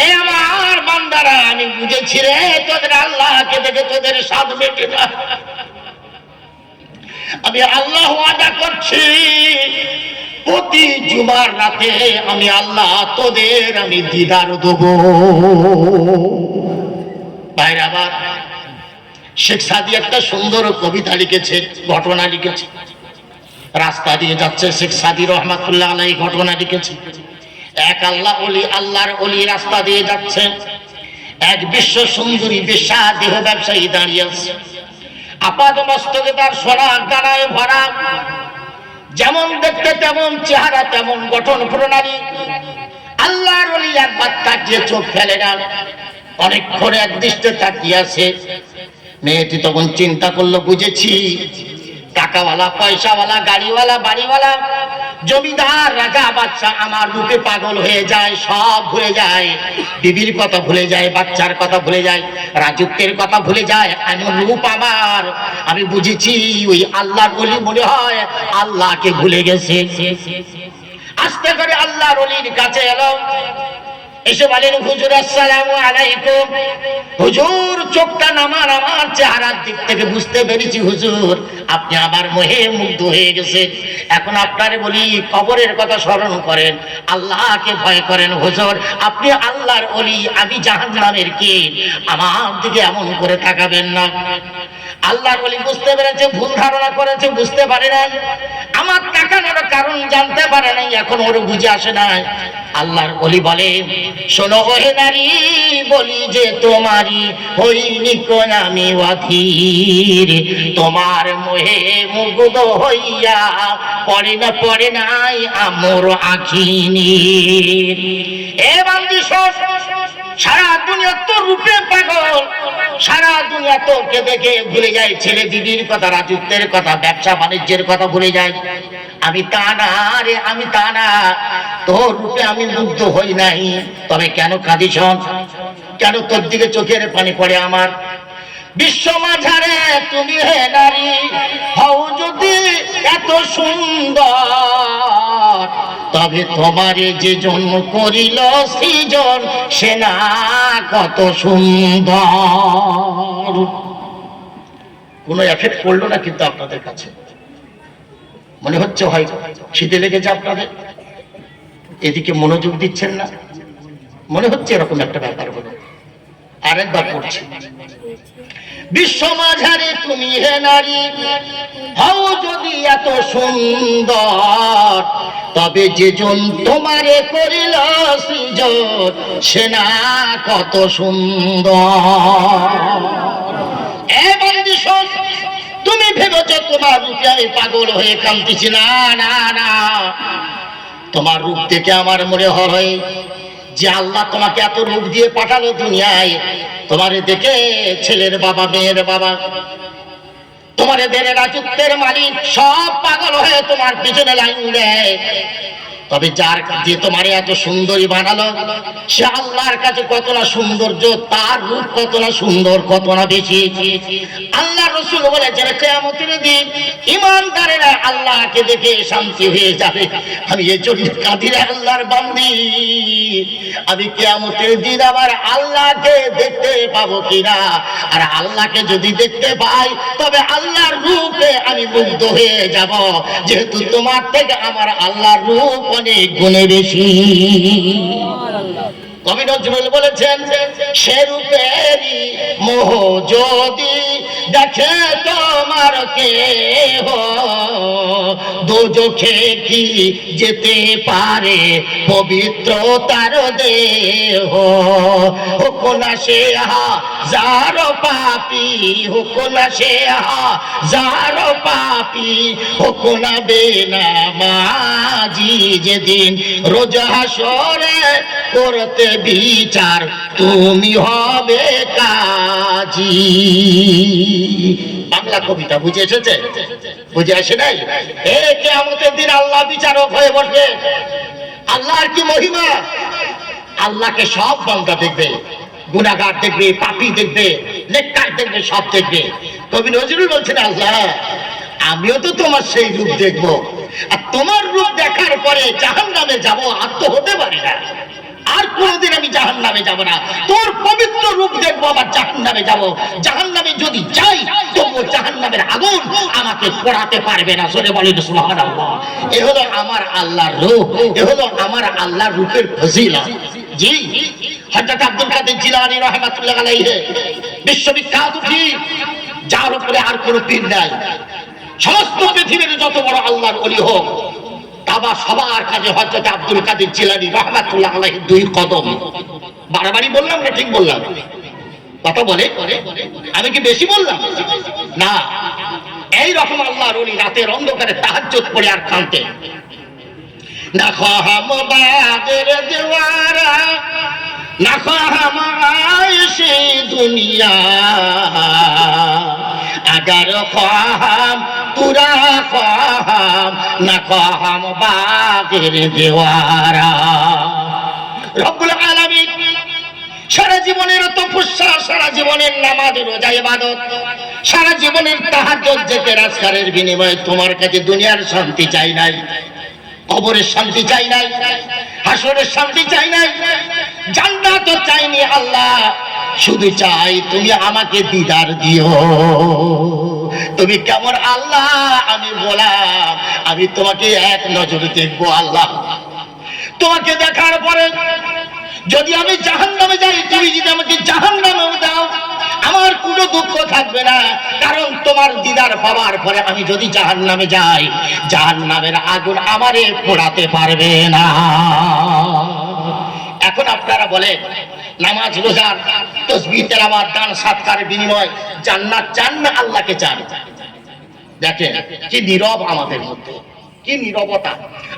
এ আমার বান্দা দ্বারা আমি বুঝেছি রে, তোদের আল্লাহকে দেখে তোদের স্বাদ মেটে না। আমি আল্লাহ ওয়াদা করছি, প্রতি জুমার রাতে আমি আল্লাহ তোদের আমি দিদার দেব। ভাইরা আবার শেখ সাদি একটা সুন্দর কবিতা লিখেছে, ঘটনা লিখেছে। রাস্তা দিয়ে যাচ্ছে শেখ সাদি রহমাতুল্লাহ আলাইহি ঘটনা লিখেছে। এক আল্লাহর ওলি রাস্তা দিয়ে যাচ্ছে। এক বিশ্ব সুন্দরী বেশ্যা দেহ ব্যবসায়ী দাঁড়িয়ে আছে। আপাদ মস্তকে তার সোনার দানায় ভরা, যেমন দেখতে তেমন চেহারা তেমন গঠন প্রণালী। আল্লাহর ওলি একবার তাকিয়ে চোখ ফেলে না, অনেকক্ষণ এক দৃষ্টে তাকিয়ে আছে। মেয়েটি তখন চিন্তা করলো, বুঝেছি টাকাওয়ালা, পয়সাওয়ালা, গাড়িওয়ালা, বাড়িওয়ালা, জমিদার, রাজা, বাচ্চা আমার রূপে পাগল হয়ে যায়, সব ভুলে যায়। বিবির কথা ভুলে যায়, বাচ্চার কথা ভুলে যায়, রাজত্বের কথা ভুলে যায়। এমন রূপ আমার। আমি বুঝেছি ওই আল্লাহর ওলি মনে হয় আল্লাহকে ভুলে গেছে। আস্তে করে আল্লাহর ওলির কাছে এলো, এসে বলেন, হুজুর আসসালামু আলাইকুম। হুজুর চোখটা নামান, আমার চেহারার দিক থেকে বুঝতে পেরেছি হুজুর আপনি আমার মোহে মুগ্ধ হয়ে গেছে। এখন আপনারে বলি, কবরের কথা স্মরণ করেন, আল্লাহকে ভয় করেন। হুজুর আপনি আল্লাহর ওলি, আমি জাহান্নামের কি, আমার দিকে এমন করে তাকাবেন না। আল্লাহর ওলি বুঝতে পেরেছে, ভুল ধারণা করেছে, বুঝতে পারে নাই, আমার তাকানোর কারণ জানতে পারে নাই, এখন ওর বুঝে আসে নাই। আল্লাহর ওলি বলে, শোনো ওহে নারী, বলি যে তোমারই হইনি কোন আমি অধীর, তোমার মোহে মুগ্ধ হইয়া পড়ে নাই আমর আখিনী। এ বান্দি শোন, সারা দুনিয়া তোর রূপে পাগল, সারা দুনিয়া তোকে দেখে ভুলে যায় ছেলে দিদির কথা, রাজত্বের কথা, ব্যবসা বাণিজ্যের কথা ভুলে যায়। আমি তা না রে, আমি তা না, তোর রূপে আমি মুগ্ধ হই নাই। তবে কেন কাঁদিস, কেন তোর দিকে চোখের পানি পড়ে আমার? বিশ্ব মাঝারে তুমি হে নারী, হও যদি এত সুন্দর, তবে তোমারে যে জন্ম করিল সৃজন, সে না কত সুন্দর। কোনো এফেক্ট করলো না কিন্তু আপনাদের কাছে মনে হচ্ছে হয় শীতে লেগেছে আপনাদের, এদিকে মনোযোগ দিচ্ছেন না, মনে হচ্ছে এরকম একটা ব্যাপার হলো। আরেকবার পড়ছি, বিশ্ব মাঝারে তুমি হে নারী, হও যদি এত সুন্দর, তবে যে জন তোমারে করিল সৃজন, সে না কত সুন্দর। এ বন্দি শোন, তুমি ভেবেছ তোমার রূপে আমি পাগল হয়ে কাঁদতেছি, না না না, তোমার রূপ দেখে আমার মনে হয় যে আল্লাহ তোমাকে এত রূপ দিয়ে পাঠালো দুনিয়ায়, তোমারে দেখে ছেলের বাবা, মেয়ের বাবা, তোমার এদের রাজত্বের মালিক সব পাগল হয়ে তোমার পিছনে লাইন দেয়। তবে যার যে তোমার এত সুন্দরী বানালো, সে আল্লাহর কাছে কত না সৌন্দর্য, তার রূপ কত না সুন্দর, কত না বেশি। আল্লাহ রাসূল বলেছেন, কিয়ামতের দিন ঈমানদারেরা আল্লাহকে দেখে শান্তি হয়ে যাবে। আমি এই জন্য কাঁদি রে আল্লাহর বান্দি, আমি কিয়ামতের দিন আবার আল্লাহকে দেখতে পাবো কিনা। আর আল্লাহকে যদি দেখতে পাই, তবে আল্লাহর রূপে আমি মুগ্ধ হয়ে যাব, যেহেতু তোমার থেকে আমার আল্লাহর রূপ অনেক গুণে বেশি। কবি নজরুল বলেছেন, সে রূপেরই মোহ যদি দেখে তোমার কেহ, দোজখে কি যেতে পারে পবিত্র তার দেহ। হোক না সে হাজার পাপী, হোক না সে হাজার পাপী, হোক না বেনামাজি, যেদিন রোজ হাসরে করতে বিচার তুমি হবে কাজী। বাংলা কবিতা বুঝে এসেছে? বুঝে আসে নাই? এ কিয়ামতের দিন আল্লাহ বিচারক হয়ে বসবে। আল্লাহর কি মহিমা! আল্লাহকে সব বান্দা দেখবে, গুনাহগার দেখবে, পাপী দেখবে, নেককার দেখবে, সব দেখবে। কবি নজরুল বলছেন, আল্লাহ আমিও তো তোমার সেই রূপ দেখবো, আর তোমার রূপ দেখার পরে জাহান্নামে যাবো, আর তো হতে পারি না। আর কোনোদিন আমি জাহান্নামে যাব না, তোর পবিত্র রূপ দেখবো, আবার জাহান্নামে যাব। জাহান্নামে যদি যাই তবুও জাহান্নামের আগুন আমাকে পোড়াতে পারবে না। জোরে বলেন সুবহানাল্লাহ। এ হলো আমার আল্লাহর রূপ, এ হলো আমার আল্লাহর রূপের ফজিলত। জি, হযরত আব্দুল কাদের জিলানী রাহমাতুল্লাহ আলাইহি বিশ্ববিখ্যাত পীর, যার উপরে আর কোনো পীর নাই। সমস্ত পৃথিবীর যত বড় আল্লাহর ওলি হোক, কাবা সবার কাছে হযরত আব্দুল কাদের জিলানী রাহমাতুল্লাহ আলাইহি দুই কদম। বাড়াবাড়ি বললাম না ঠিক বললাম? কথা বলে আমি কি বেশি বললাম? না, এই রকম আল্লাহর ওলি রাতের অন্ধকারে তাহাজ্জুদ পড়ে আর কাঁদতে। না খাহাম বাগের দেওয়ারা, না খাহাম আয়েশে দুনিয়া, अगर ख्वाहाम तुरा ख्वाहाम न ख्वाहाम बागेर देवारा। रब्बुल आलामीन সারা জীবনের তপস্যা, সারা জীবনের নামাজ রোজা ইবাদত, সারা জীবনের তাহাজ্জুদ জিকির আজকারের বিনিময়ে তোমার কাছে দুনিয়ার শান্তি চাই নাই, কবরের শান্তি চাই নাই, হাসরের শান্তি চাই নাই, জান্নাতও চাইনি আল্লাহ, শুধু চাই তুমি আমাকে দিদার দিও। তুমি কেমন আল্লাহ আমি বললাম, আমি তোমাকে এক নজরে দেখবো আল্লাহ। তোমাকে দেখার পরে যদি আমি জাহান্নামে যাই, তুমি যদি আমাকে জাহান্নামে দাও, আমার কোনো দুঃখ থাকবে না, কারণ তোমার দিদার পাওয়ার পরে আমি যদি জাহান্নামে যাই, জাহান্নামের আগুন আমারে পোড়াতে পারবে না। এখন আপনারা বলেন, নামাজ রোজা তাসবিহ তেলাওয়াত দান সাদকার বিনিময় জান্নাত চান না আল্লাহকে চান? দেখেন কি নীরব আমাদের মধ্যে, কি নীরবতা।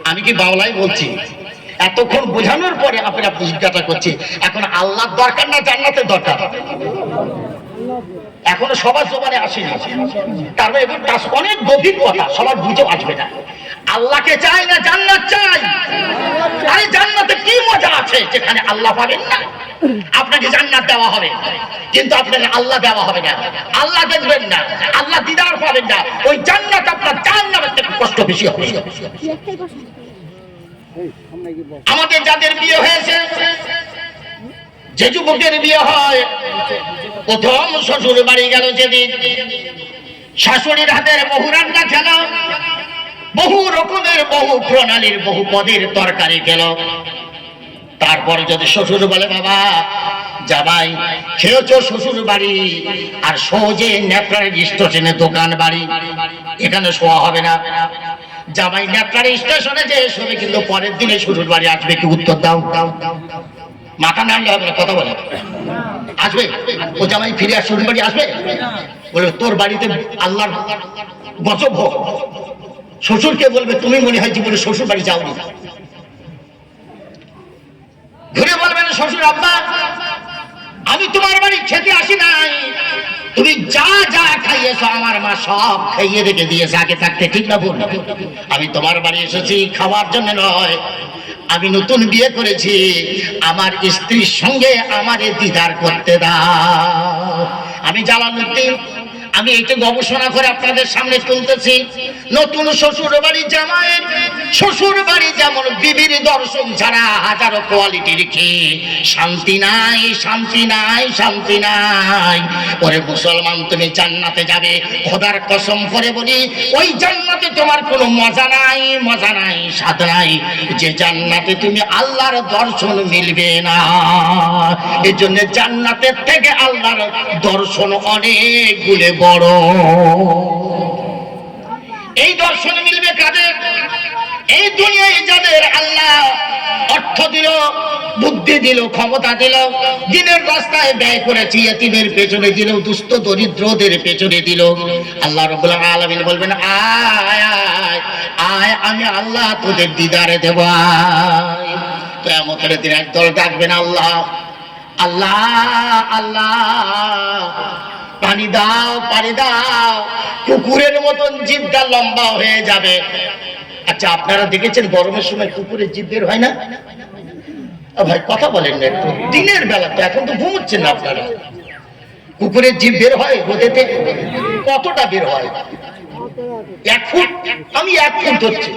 আমি কি বাংলায় বলছি? এতক্ষণ বোঝানোর পরে আপনারা জিজ্ঞাসা করছি এখন আল্লাহর দরকার না জান্নাতের দরকার? এখনো সবার জবানে আসেনি, কারণ এবার অনেক গভীর কথা, সবার বুঝে আসবে না। আল্লাহকে চাই না জান্নাত চাই? আরে জান্নাতে কি মজা আছে যেখানে আল্লাহ পাবেন না? আপনাকে জান্নাত দেওয়া হবে কিন্তু আপনাকে আল্লাহ দেওয়া হবে না, আল্লাহ দেখবেন না, আল্লাহ দিদার পাবেন না। ওই জান্নাত আপনার জাহান্নামের থেকে কষ্ট বেশি হবে। আমাদের যাদের বিয়ে হয়েছে, যে যুবকের বিয়ে হয়, প্রথম শ্বশুর বাড়ি গেল যেদিন, শাশুড়ির হাতের বহু রান্না খেল, বহু রকমের বহু প্রণালীর বহু পদের তরকারি খেল। তারপরে যদি শ্বশুর বলে বাবা জামাই খেয়েছ শ্বশুর বাড়ি, আর সহজে নেত্রার স্টেশনে দোকান বাড়ি, এখানে শোয়া হবে না। জামাই নেত্রার স্টেশনে যে শোবে, কিন্তু পরের দিনে শ্বশুর বাড়ি আসবে কি? উত্তর দাও। মাথা নামলে হবে না, কথা বলে আসবে? ও জামাই ফিরে আর শ্বশুর বাড়ি আসবে? বলে তোর বাড়িতে আল্লাহর গজব হোক। শ্বশুরকে বলবে তুমি মনে হয় জীবনে শ্বশুর বাড়ি যাওনি। ঘুরে বলবেন শ্বশুর আব্বা আমি তোমার বাড়ি খেতে আসি নাই, তুমি যা যা খাইয়েছো আমার মা সব খাইয়ে রেখে দিয়েছে আগে থাকতে, ঠিক না বল? আমি তোমার বাড়ি এসেছি খাওয়ার জন্য নয়, আমি নতুন বিয়ে করেছি, আমার স্ত্রীর সঙ্গে আমারে দিদার করতে দাও। আমি জালালউদ্দিন, আমি এইটা গবেষণা করে আপনাদের সামনে তুলতেছি। নতুন শ্বশুর বাড়ি জামাইয়ের শ্বশুর বাড়ি যেমন বিবির দর্শন ছাড়া হাজারো কোয়ালিটি রেখে শান্তি নাই, শান্তি নাই, শান্তি নাই। ওরে মুসলমান তুমি জান্নাতে যাবে, খোদার কসম করে বলি ওই জান্নাতে তোমার কোনো মজা নাই, মজা নাই, স্বাদ নাই, যে জান্নাতে তুমি আল্লাহর দর্শন মিলবে না। এই জন্য জান্নাতের থেকে আল্লাহর দর্শন অনেক গুণে বড়। এই দর্শন মিলবে কাদের? এই দুনিয়ায় যাদের আল্লাহ অর্থ দিল, বুদ্ধি দিল, ক্ষমতা দিল, দিনের রাস্তায় ব্যয় করেছি, এতিমের পেছনে দিল, দুস্থ দরিদ্রদের পেছনে দিল। আল্লাহ রাব্বুল আলামিন বলবেন আয় আয় আয়, আমি আল্লাহ তোদের দিদারে দেব। কিয়ামতের দিন একদল ডাকবেন আল্লাহ আল্লাহ আল্লাহ, পানি দাও পানি দাও। কুকুরের মতন জিভটা লম্বা হয়ে যাবে। আচ্ছা আপনারা দেখেছেন গরমের সময় কুকুরের জিভ বের হয় না? ভাই কথা বলেন না একটু, দিনের বেলা তো, এখন তো ঘুমোচ্ছেন না আপনারা। কুকুরের জিভ বের হয় রোদেতে? কতটা বের হয়? 1 ফুট। আমি 1 ফুট হচ্ছে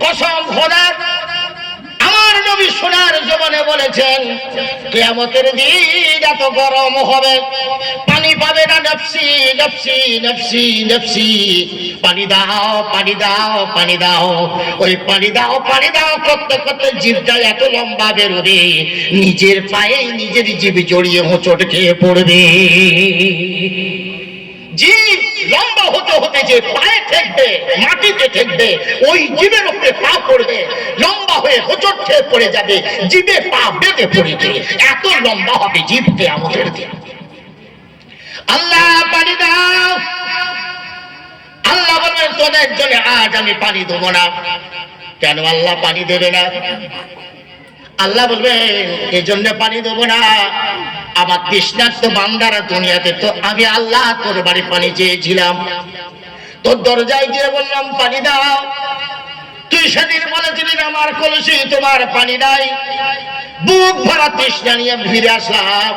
কসম খোদার, আমার নবী সোনার জবানে বলেছেন, কিয়ামতের দিন এত গরম হবে, পানি পাবে না, নফসি নফসি নফসি নফসি, পানি দাও পানি দাও পানি দাও। ওই পানি দাও পানি দাও করতে করতে জিভটা এত লম্বা বেরোবে, নিজের পায়ে নিজের জিভ জড়িয়ে হোঁচট খেয়ে পড়বে। জীব লম্বা হতে হতে যে পায়ে ঠেকবে, মাটিতে ঠেকবে, ওই জীবের উপরে পা পড়বে, লম্বা হয়ে হোঁচট খেয়ে পড়ে যাবে, জীবে পা বেঁধে পড়েছে, এত লম্বা হবে জীবকে আমাদের দিন। আল্লাহ পানি দাও। আল্লাহ বলবেন, তোদের জন্য আজ আমি পানি দেবো না। কেন আল্লাহ পানি দেবে না? আল্লাহ বলবেন, এই জন্য পানি দেবো না, আমার তৃষ্ণার্ত বান্দারা দুনিয়াতে তো আমি আল্লাহ তোর বাড়ি পানি চেয়েছিলাম, তোর দরজায় গিয়ে বললাম পানি দাও, তুই সেদিন বলেছিলি আমার কলসি তোমার পানি নাই, বুক ভরা তৃষ্ণা নিয়ে ফিরে আসলাম।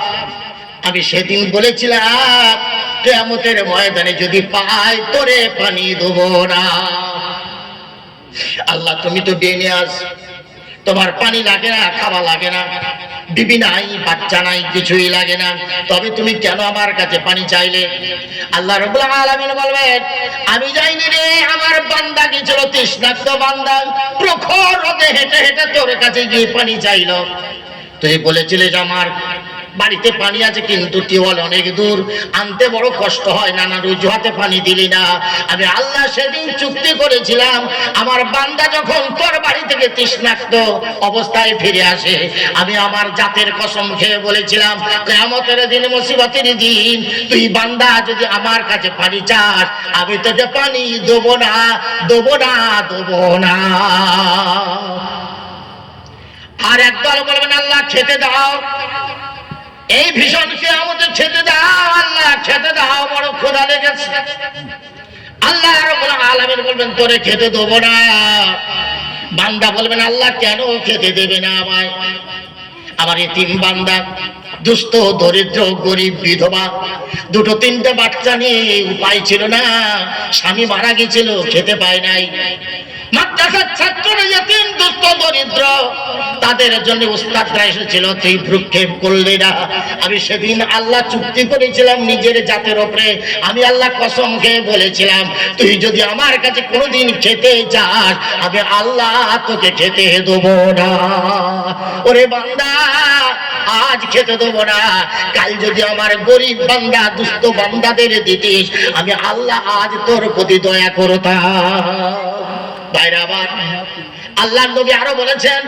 আমি সেদিন বলেছিলাম কিয়ামতের ময়দানে যদি পাই তোরে পানি দেবো না। আল্লাহ তুমি তো বেনে আস, তোমার পানি লাগে না, খাওয়া লাগে না, বিবি নাই, বাচ্চা নাই, কিছুই লাগে না, তবে তুমি কেন আমার কাছে পানি চাইলে? আল্লাহ রাব্বুল আলামিন বলবেন, আমি যাইনি রে, আমার বান্দা গিয়েছিল তৃষ্ণার্ত বান্দা, প্রখর রোদে হেঁটে হেঁটে তোর কাছে গিয়ে পানি চাইলো। তুই বলেছিলে যে আমার বাড়িতে পানি আছে কিন্তু টিউবওয়েল অনেক দূর, আনতে বড় কষ্ট হয়, নানা অজুহাতে পানি দিলি না। আমি আল্লাহ সেদিন চুক্তি করেছিলাম, আমার বান্দা যখন তোর বাড়ি থেকে তৃষ্ণার্ত অবস্থায় ফিরে আসে, আমি আমার জাতের কসম খেয়ে বলেছিলাম কিয়ামতের দিন, মুসিবতের দিন, তুই বান্দা যদি আমার কাছে পানি চাস, আমি তোকে পানি দেবো না দেবো না দেবো না। আর একদল বলবেন আল্লাহ খেতে দাও, এই ভীষণ কিয়ামতে খেতে দাও, আল্লাহ খেতে দাও, বড় ক্ষুধা লেগেছে। আল্লাহ রাব্বুল আলামিন বলবেন তোরে খেতে দেবো না। বান্দা বলবেন আল্লাহ কেন খেতে দেবে না আমায়? আমার এতিম বান্দা, দুস্থ দরিদ্র গরিব বিধবা, দুটো তিনটে বাচ্চা নিয়ে উপায় ছিল না, স্বামী মারা গেছিল, খেতে পায় নাই, মাদ্রাসার ছাত্ররা এতিম দুস্থ দরিদ্র, তাদের জন্য উস্তাদরা এসেছিল, তুই ভ্রুক্ষেপ করলি না। আমি সেদিন আল্লাহ চুক্তি করেছিলাম নিজের জাতের উপরে, আমি আল্লাহ কসম খেয়ে বলেছিলাম তুই যদি আমার কাছে কোনোদিন খেতে যাস, আমি আল্লাহ তোকে খেতে দেবো না। ওরে বান্দা, আজ খেতে দেবো না, কাল যদি আমার গরিব বান্দা দুস্থ বান্দাদের দিতিস, আমি আল্লাহ আজ তোর প্রতি দয়া করতাম। ভাইরা আমার, আল্লাহ নবী আরো বলেছেন,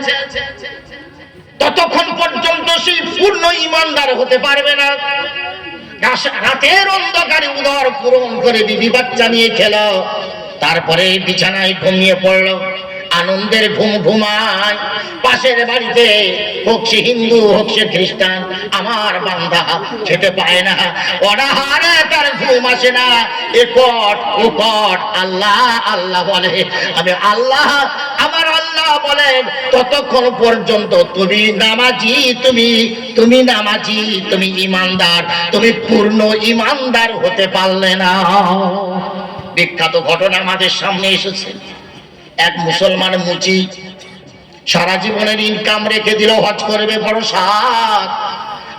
ততক্ষণ পর্যন্ত সেই পূর্ণ ইমানদার হতে পারবে না। রাতের অন্ধকারে উদর পূরণ করে বিবি বাচ্চা নিয়ে খেল, তারপরে বিছানায় ঘুমিয়ে পড়ল, আনন্দের ঘুম ঘুমায়। পাশের বাড়িতে হোক সে হিন্দু হোক সে খ্রিস্টান, আমার বান্দা খেতে পায় না, অনাহারে তার ঘুম আসে না, একট উকট আল্লাহ আল্লাহ বলে। আমি আল্লাহ, আমার আল্লাহ বলেন ততক্ষণ পর্যন্ত তুমি নামাজি, তুমি নামাজি, তুমি ইমানদার, তুমি পূর্ণ ইমানদার হতে পারলে না। বিখ্যাত ঘটনা আমাদের সামনে এসেছে। এক মুসলমান মুচি সারা জীবনের ইনকাম রেখে দিল, হজ করবে, বড় সাধ,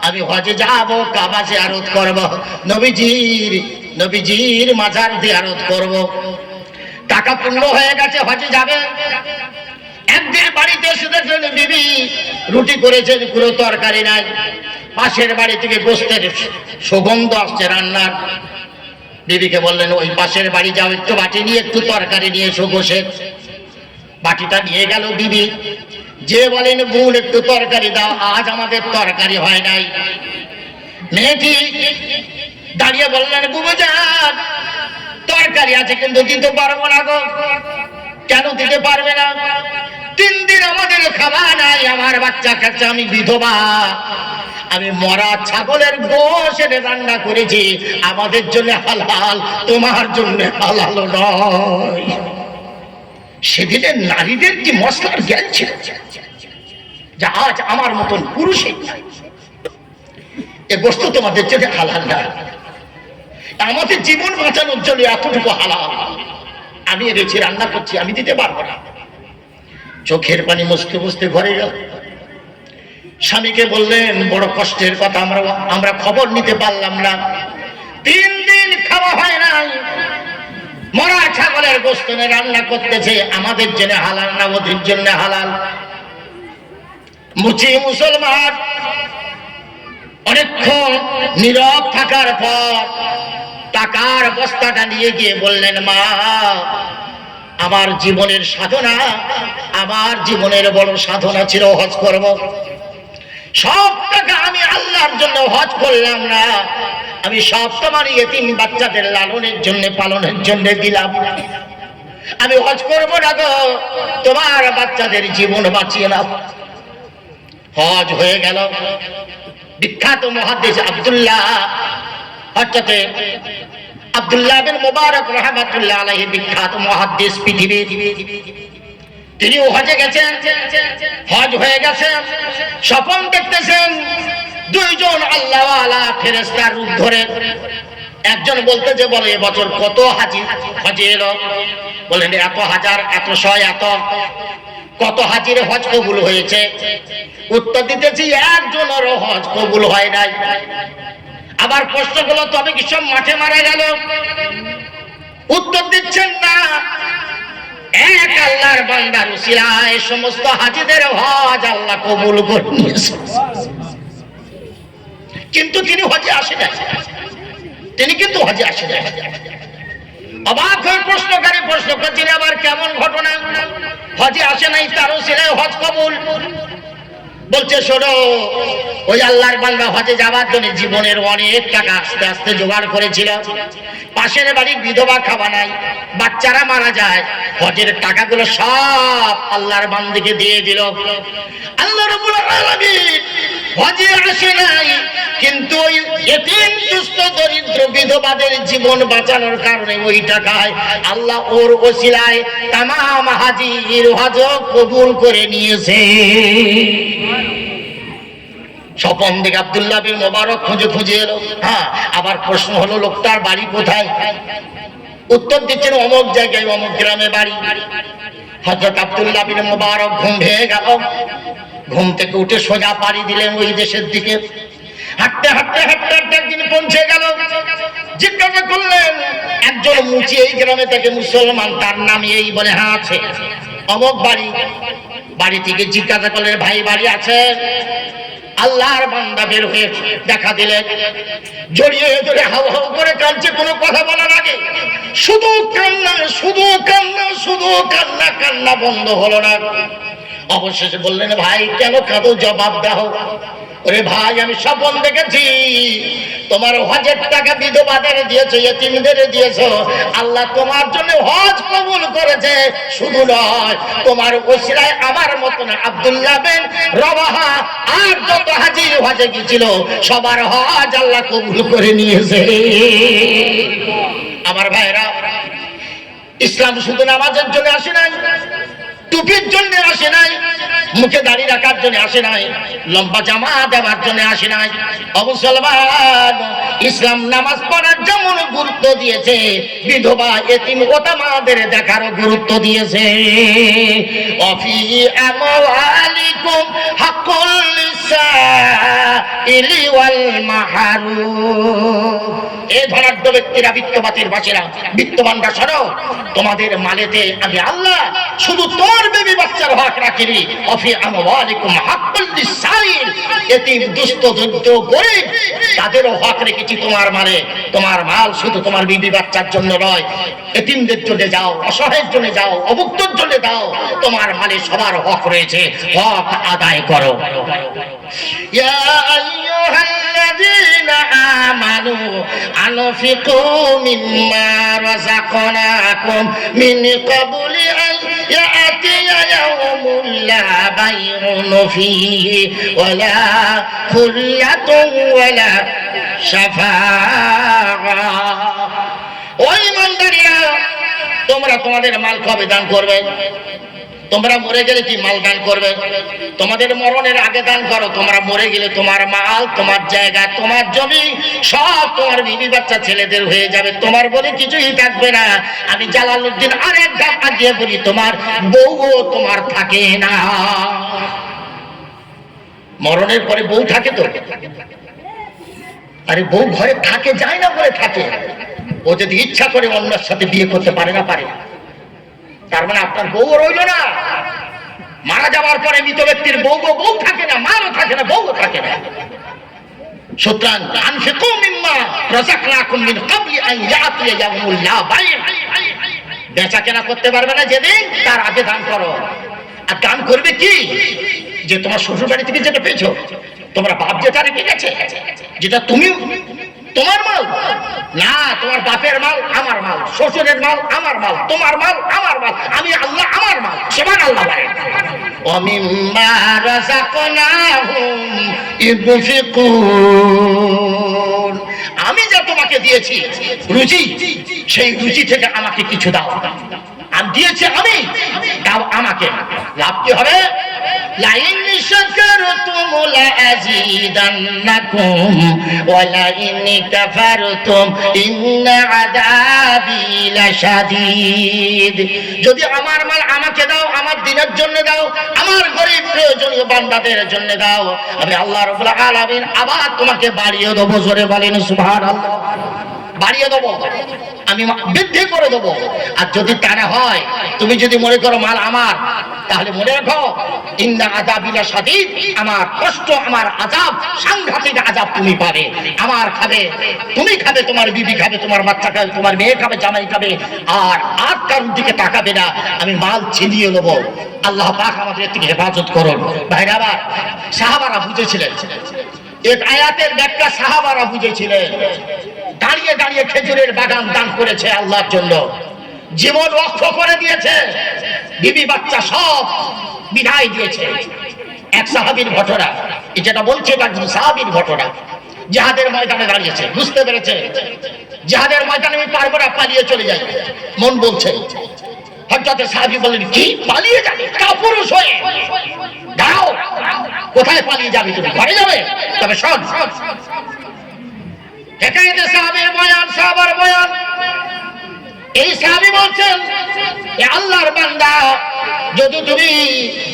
আমি হজে যাব, কাবা জিয়ারত করব, নবীজির মাজার জিয়ারত করব। টাকা পূর্ণ হয়ে গেছে, হজে যাবে। একদিন বাড়িতে এসে দেখলেন বিবি রুটি করেছেন, পুরো তরকারি নাই। পাশের বাড়ি থেকে গোস্তের সুগন্ধ আসছে রান্নার। বিবিকে বললেন ওই পাশের বাড়ি যাও, একটু বাটি নিয়ে একটু তরকারি নিয়ে এসো, গোসে। বাটিটা নিয়ে গেল বিবি, যে বলেন বোন একটু তরকারি দাও, আজ আমাদের তরকারি হয় নাই। মেয়েটি দাঁড়িয়ে বললেন বুবুজান তরকারি আছে কিন্তু দিতে পারবো না গো। কেন দিতে পারবে না? 3 দিন আমাদের খাবার নাই, আমার বাচ্চা কাচ্চা, আমি বিধবা, আমি মরা ছাগলের গোশ এনে রান্না করেছি, আমাদের জন্য হালাল, তোমার জন্য হালাল নয়। সেদিনের নারীদের কি মশলার জ্ঞান ছিল, যা আজ আমার মতন পুরুষের নাই। এ বস্তু তোমাদের জন্য হালাল না, আমাদের জীবন বাঁচানোর জন্য এতটুকু হালাল। আমি এনেছি, রান্না করছি, আমি দিতে পারবো না। চোখের পানি মুছতে মুছতে ঘরে গেল। স্বামীকে বললেন, বড় কষ্টের কথা, আমরা খবর নিতে পারলাম না, 3 দিন খাওয়া হয় নাই, মরা ছাগলের গোশত রান্না করতেছে, আমাদের জন্য হালাল না ওদের জন্য হালাল? মুচি মুসলমান অনেকক্ষণ নীরব থাকার পর টাকার বস্তাটা নিয়ে গিয়ে বললেন, মা, আমার জীবনের সাধনা, আমার জীবনের বড় সাধনা ছিল হজ করব। সব টাকা আমি আল্লাহর জন্য হজ করলাম না, আমি সব তোমার ইয়েতিম বাচ্চাদের লালনের জন্য পালনের জন্য দিলাম। আমি হজ করব না গো, তোমার বাচ্চাদের জীবন বাঁচিয়ে নাও। হজ হয়ে গেল। বিখ্যাত মুহাদ্দিস আব্দুল্লাহ বিন মুবারক রাহমাতুল্লাহ আলাইহি, বিখ্যাত মুহাদ্দিস পৃথিবীর, তিনিও হজে গেছেন। হজ হয়ে গেছে, স্বপ্ন দেখতেছেন 2 জন আল্লাহওয়ালা ফেরেশতার রূপ ধরে। একজন বলতেছে, বলে এবছর কত হাজি হজে এলো? বলেন, এত হাজার, এত শয়, এত। কত হাজির হজ কবুল হয়েছে? উত্তর দিতেছি, একজনেরও হজ কবুল হয় নাই। আবার প্রশ্ন হলো, তবে কি সব মাঠে মারা গেল? উত্তর দিচ্ছেন না, এক আল্লাহর বান্দার উসিলায় সমস্ত হাজিদের হজ আল্লাহ কবুল করে নিয়েছেন। কিন্তু তিনি হজে আসে না, তিনি কিন্তু হজে আসে না। অবাক হয়ে প্রশ্নকারী প্রশ্ন করছেন, আবার কেমন ঘটনা? হজে আসে নাই, তার উসিলায় হজ কবুল? বলছে, শোনো, ওই আল্লাহর বান্দা হজে যাওয়ার জন্য জীবনের অনেক টাকা আস্তে আস্তে জোগাড় করেছিল। পাশের বাড়ির বিধবা খাওয়া নাই, বাচ্চারা মারা যায়, হজের টাকাগুলো সব আল্লাহর বান্দাকে দিয়ে দিল। আল্লাহ রাব্বুল আলামিন হজে আসে নাই, কিন্তু ওই এতিম দুস্থ দরিদ্র বিধবাদের জীবন বাঁচানোর কারণে ওই টাকায় আল্লাহ ওর ওসিলায় তামাম হাজির হজ কবুল করে নিয়েছে। স্বপন দেখে আব্দুল্লাহ বিন মুবারক খুঁজে খুঁজে এলো। হ্যাঁ, আবার প্রশ্ন হলো, লোকটার বাড়ি কোথায়? উত্তর দিচ্ছেন, অমুক জায়গায়, অমুক গ্রামে বাড়ি। হযরত আব্দুল্লাহ বিন মুবারক ঘুম ভেঙে গেল। ঘুম থেকে উঠে সোজা পাড়ি দিলেন ওই দেশের দিকে। হাঁটতে হাঁটতে হাঁটতে হাঁটতে একদিন পৌঁছে গেল। জিজ্ঞাসা করলেন, একজন মুচি এই গ্রামে থেকে, মুসলমান, তার নাম এই? বলে, হ্যাঁ আছে। অমুক বাড়ি। বাড়ি থেকে জিজ্ঞাসা করলেন, ভাই বাড়ি আছে? আল্লাহর বান্দা বের হয়ে দেখা দিলেন, জড়িয়ে ধরে হাউ হাউ করে কাঁদছে, কোনো কথা বলার আগে শুধু কান্না, শুধু কান্না, শুধু কান্না, কান্না বন্ধ হলো না। অবশেষে বললেন, ভাই কেন কাঁদো, জবাব দাও। ওরে ভাই, আমি স্বপ্ন দেখেছি তোমার হজের টাকা বিধবাদের দিয়েছো, ইয়েতিমদের দিয়েছো, আল্লাহ তোমার জন্য হজ কবুল করেছে। শুধু নয়, তোমার ওসিলায় আমার মতন আব্দুল্লাহ বিন রবাহা আর যত হাজি হজে গিয়েছিল সবার হজ আল্লাহ কবুল করে নিয়েছে। আমার ভাইরা, ইসলাম শুধু নামাজের জন্য আসে নাই, টুপির জন্য আসে নাই, মুখে দাড়ি রাখার জন্য আসে নাই, লম্বা জামা দেওয়ার জন্য আসে নাই। মুসলমান, ইসলাম নামাজ পড়ার যেমন গুরুত্ব দিয়েছে, বিধবা এতিম ওতামাদের দেখারও গুরুত্ব দিয়েছে। অফি আমওয়ালিকুম হাক্কুল লিসাইলি ওয়াল মাহরুম। এই ধনাঢ্য ব্যক্তিরা, বিত্তবাতির বাসীরা, বিত্তবানরা, শোনো, তোমাদের মালেতে আমি আল্লাহ শুধু তোর বেবি বাচ্চার হক রাখিনি। অফি আমওয়ালিকুম হাক্কুল লিসাইল, এতিম দুস্থ দরিদ্র গরীব তাদেরও হক রেখেছি তোমার মালে। তোমার মাল শুধু তোমার বিবি বাচ্চার জন্য নয়, এতিমদের জন্য যাও, অসহায়ের জন্য যাও, অভুক্তর জন্য দাও। তোমার মালে সবার হক রয়েছে, হক আদায় করো। ইয়া আইয়ুহাল্লাযীনা আমানু আনফিকু মিম্মা রাযাকনাকুম মিন ক্বাবলি আন ইয়াতিয়া ইয়াউমুন লা বাইউন ফীহি ওয়ালা খুল্লাতুন ওয়ালা শাফাআ। ওই ইমানদাররা, তোমরা তোমাদের মাল কবে দান করবে? তোমরা মরে গেলে কি মাল দান করবে? তোমাদের মরণের আগে দান করো। তোমরা মরে গেলে তোমার মাল, তোমার জায়গা, তোমার জমি সব তোমার বিবি বাচ্চা ছেলেদের হয়ে যাবে, তোমার বলে কিছুই থাকবে না। আমি জালালউদ্দিন আরেক ধাপ আগিয়ে বলি, তোমার বউও তোমার থাকে না। মরণের পরে বউ থাকে তো? আরে বউ ঘরে থাকে, যায় না বলে থাকে। ও যদি ইচ্ছা করে অন্যের সাথে বিয়ে করতে পারে না, পারে না, তার মানে আপনার বউ রইল না। মারা যাওয়ার পরে মৃত ব্যক্তির বউ থাকে না, মাও থাকে না, বউ থাকে না। সুতরাং আনফিকু মিম্মা রাযাকনাকুম মিন ক্বাবলি আন ইয়াতিয়া ইয়াউমুল লা বাই'। বেচা কেনা করতে পারবে না যেদিন, তার আগে দান করো। আর দান করবে কি? যে তোমার শ্বশুর বাড়ি থেকে যেটা পেয়েছো, তোমরা বাপ যেটা রেখে গেছে, যেটা তুমি, তোমার মাল না, তোমার বাপের মাল আমার মাল, শ্বশুরের মাল আমার মাল, তোমার মাল আমার মাল, আমি আল্লাহ আমার মাল, সমান আল্লাহ বলেন ওয়ামিম্মা রাযাকনাহুম ইউনফিকুন। আমি যা তোমাকে দিয়েছি রুচি, সেই রুচি থেকে আমাকে কিছু দাও। আমি দিয়েছি, আমি দাও আমাকে। লাভ কি হবে? লাইন শাকারতুম লাযীদান্নাকুম ওয়া লাইন কাফারতুম ইন্না আযাবি লাশাদীদ। যদি আমার মাল আমাকে দাও, আমার দিনের জন্য দাও, আমার গরীব প্রয়োজনীয় বান্দাদের জন্য দাও, আমি আল্লাহ রাব্বুল আলামিন আবার তোমাকে বাড়িয়ে দেব। জোরে বলেন সুবহানাল্লাহ। বাড়িয়ে দেবো, আমি বৃদ্ধি করে দেবো। আর যদি তা না হয়, তুমি যদি মনে করো মাল আমার, তাহলে মনে রাখো ইন্না আযাবি লাশাদীদ, আমার কষ্ট, আমার আযাব, সাংঘাতিক আযাব তুমি পাবে। আমার খাবে, তুমি খাবে, তোমার বিবি খাবে, তোমার বাচ্চা খাবে, তোমার মেয়ে খাবে, জামাই খাবে, আর আর কারোর দিকে তাকাবে না। আমি মাল ছিনিয়ে নেবো। আল্লাহ পাক আমাদের থেকে হেফাজত করুন। ভাইরা, আবার সাহাবারা বুঝেছিলেন এক আয়াতের ব্যাখ্যা, সাহাবারা বুঝেছিলেন। দাঁড়িয়ে দাঁড়িয়ে খেজুরের বাগান দান করেছে আল্লাহর জন্য, জীবন রক্ষ করে দিয়েছে, বিবি বাচ্চা সব বিদায় দিয়েছে। এক সাহাবীর ঘটনা, যেটা বলছে এটা একজন সাহাবীর ঘটনা। জিহাদের ময়দানে দাঁড়িয়েছে, বুঝতে পেরেছে জিহাদের ময়দানে আমি পারবো না, পালিয়ে চলে যাই, মন বলছে। হযরত সাহাবী বললেন, কি পালিয়ে যাবে? কাপুরুষ হয়ে দাঁড়াও, কোথায় পালিয়ে যাবে? তুমি ঘরে যাবে? তবে শোন, হেকায়েতে সাহাবীর বয়ান, সাহাবার বয়ান। এই সাহাবী বলছেন, এ আল্লাহর বান্দা, যদি তুমি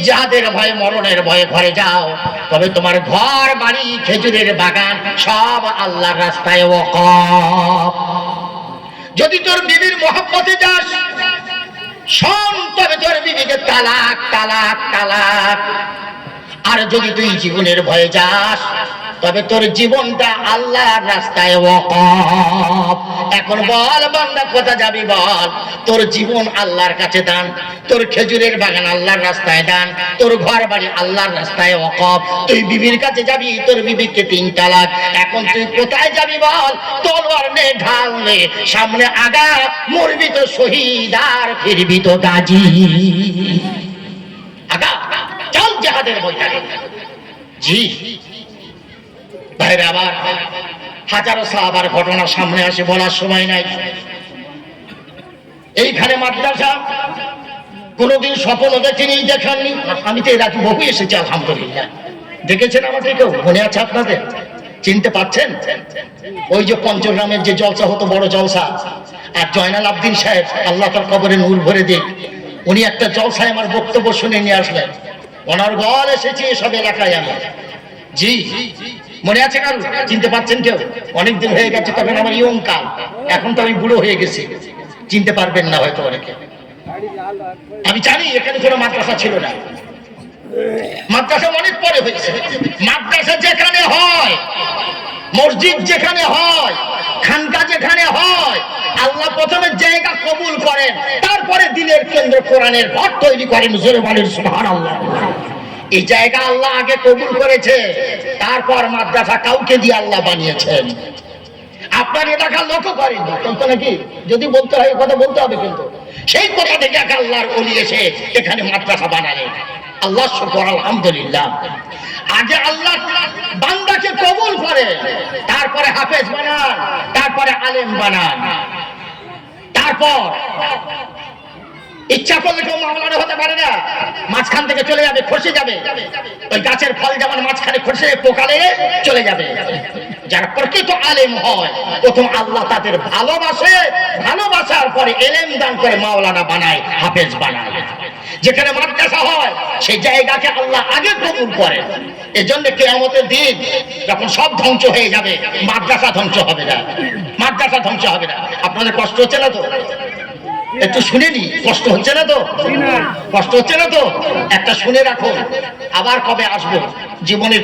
জিহাদের ভয়ে, মরণের ভয়ে ঘরে যাও, তবে তোমার ঘর বাড়ি, খেজুরের বাগান সব আল্লাহর রাস্তায় ওয়াকফ। যদি তোর বিবির মহব্বতে যাস, শোন, তবে তোর বিবিকে তালাক, তালাক, তালাক। আর যদি তুই জীবনের ভয়ে যাস, তবে তোর জীবনটা আল্লাহর রাস্তায় ওয়াকফ। এখন বল বান্দা, কোথা যাবি বল? তোর জীবন আল্লাহর কাছে দান, তোর খেজুরের বাগান আল্লাহর রাস্তায় দান, তোর ঘর বাড়ি আল্লাহর রাস্তায় ওয়াকফ। তুই বিবির কাছে যাবি, তোর বিবিকে 3 তালাক। এখন তুই কোথায় যাবি বল? তলোয়ার নে, ঢাল নে, সামনে আগা, মরবি তো শহীদ আর ফিরবি তো গাজী। আগা চল জিহাদের ময়দানে। জি ভাইরা, আবার হাজারো সাহাবার ঘটনা সামনে আসে, বলার সময় নাই। এইখানে মাদ্রাসা কোনোদিন স্বপ্ন দেখিনি, দেখাননি। আমি তো এর আগে বহু এসেছি, আলহামদুলিল্লাহ। দেখেছেন আমাকে কেউ? মনে আছে আপনাদের? চিনতে পারছেন? ওই যে পঞ্চগ্রামের যে জলসা হতো, বড় জলসা, আর জয়নাল আবদিন সাহেব, আল্লাহ তার কবরে নূর ভরে দিক, উনি একটা জলসায় আমার বক্তব্য শুনে নিয়ে আসলেন। ওনার বল এসেছি এসব এলাকায় আমি। জি মনে আছে কারণ? চিনতে পারছেন কেউ? অনেকদিন হয়ে গেছে, তখন আমার ইয়ং কাল, এখন তো আমি বুড়ো হয়ে গেছি, চিনতে পারবেন না হয়তো অনেকে। আমি জানি এখানে কোনো মাদ্রাসা ছিল না, মাদ্রাসা অনেক পরে হয়েছে। মাদ্রাসা যেখানে হয়, মসজিদ যেখানে হয়, খানকা যেখানে হয়, আল্লাহ প্রথমে জায়গা কবুল করেন, তারপরে দিনের কেন্দ্র কোরআনের ঘর তৈরি করেন। জোরে বলেন সুবহানাল্লাহ। এই জায়গা আল্লাহ আগে কবুল করেছে, তারপর মাদ্রাসা কাউকে দিয়ে আল্লাহ বানিয়েছেন। আপনার এলাকার লোকও করেন তো নাকি? যদি বলতে হয় কথা বলতে হবে, কিন্তু সেই কথা থেকে এক আল্লাহর ওলি এসে এখানে মাদ্রাসা বানালেন। আল্লাহ শুকর, আলহামদুলিল্লাহ। আগে আল্লাহ বান্দাকে কবুল করে, তারপরে হাফেজ বানান, তারপরে আলেম বানান, তারপর ইচ্ছা করলে কেউ মাওলানা হতে পারে না, মাঝখান থেকে চলে যাবে, খসে যাবে। ওই গাছের ফল যেমন মাঝখানে খসে পোকালে চলে যাবে। যারা প্রকৃত আলেম হয়, প্রথম আল্লাহ তাদের ভালোবাসে, ভালোবাসার পরে এলেম দান করে মাওলানা বানায়, হাফেজ বানায়। যেখানে মাদ্রাসা হয় সেই জায়গাকে আল্লাহ আগে কবুল করে। এজন্য কিয়ামতের দিন যখন সব ধ্বংস হয়ে যাবে, মাদ্রাসা ধ্বংস হবে না, মাদ্রাসা ধ্বংস হবে না। আপনাদের কষ্ট হচ্ছে না তো? একটু শুনে নি, কষ্ট হচ্ছে না তো? কষ্ট হচ্ছে না তো? একটা শুনে রাখুন, আবার কবে আসবো জীবনের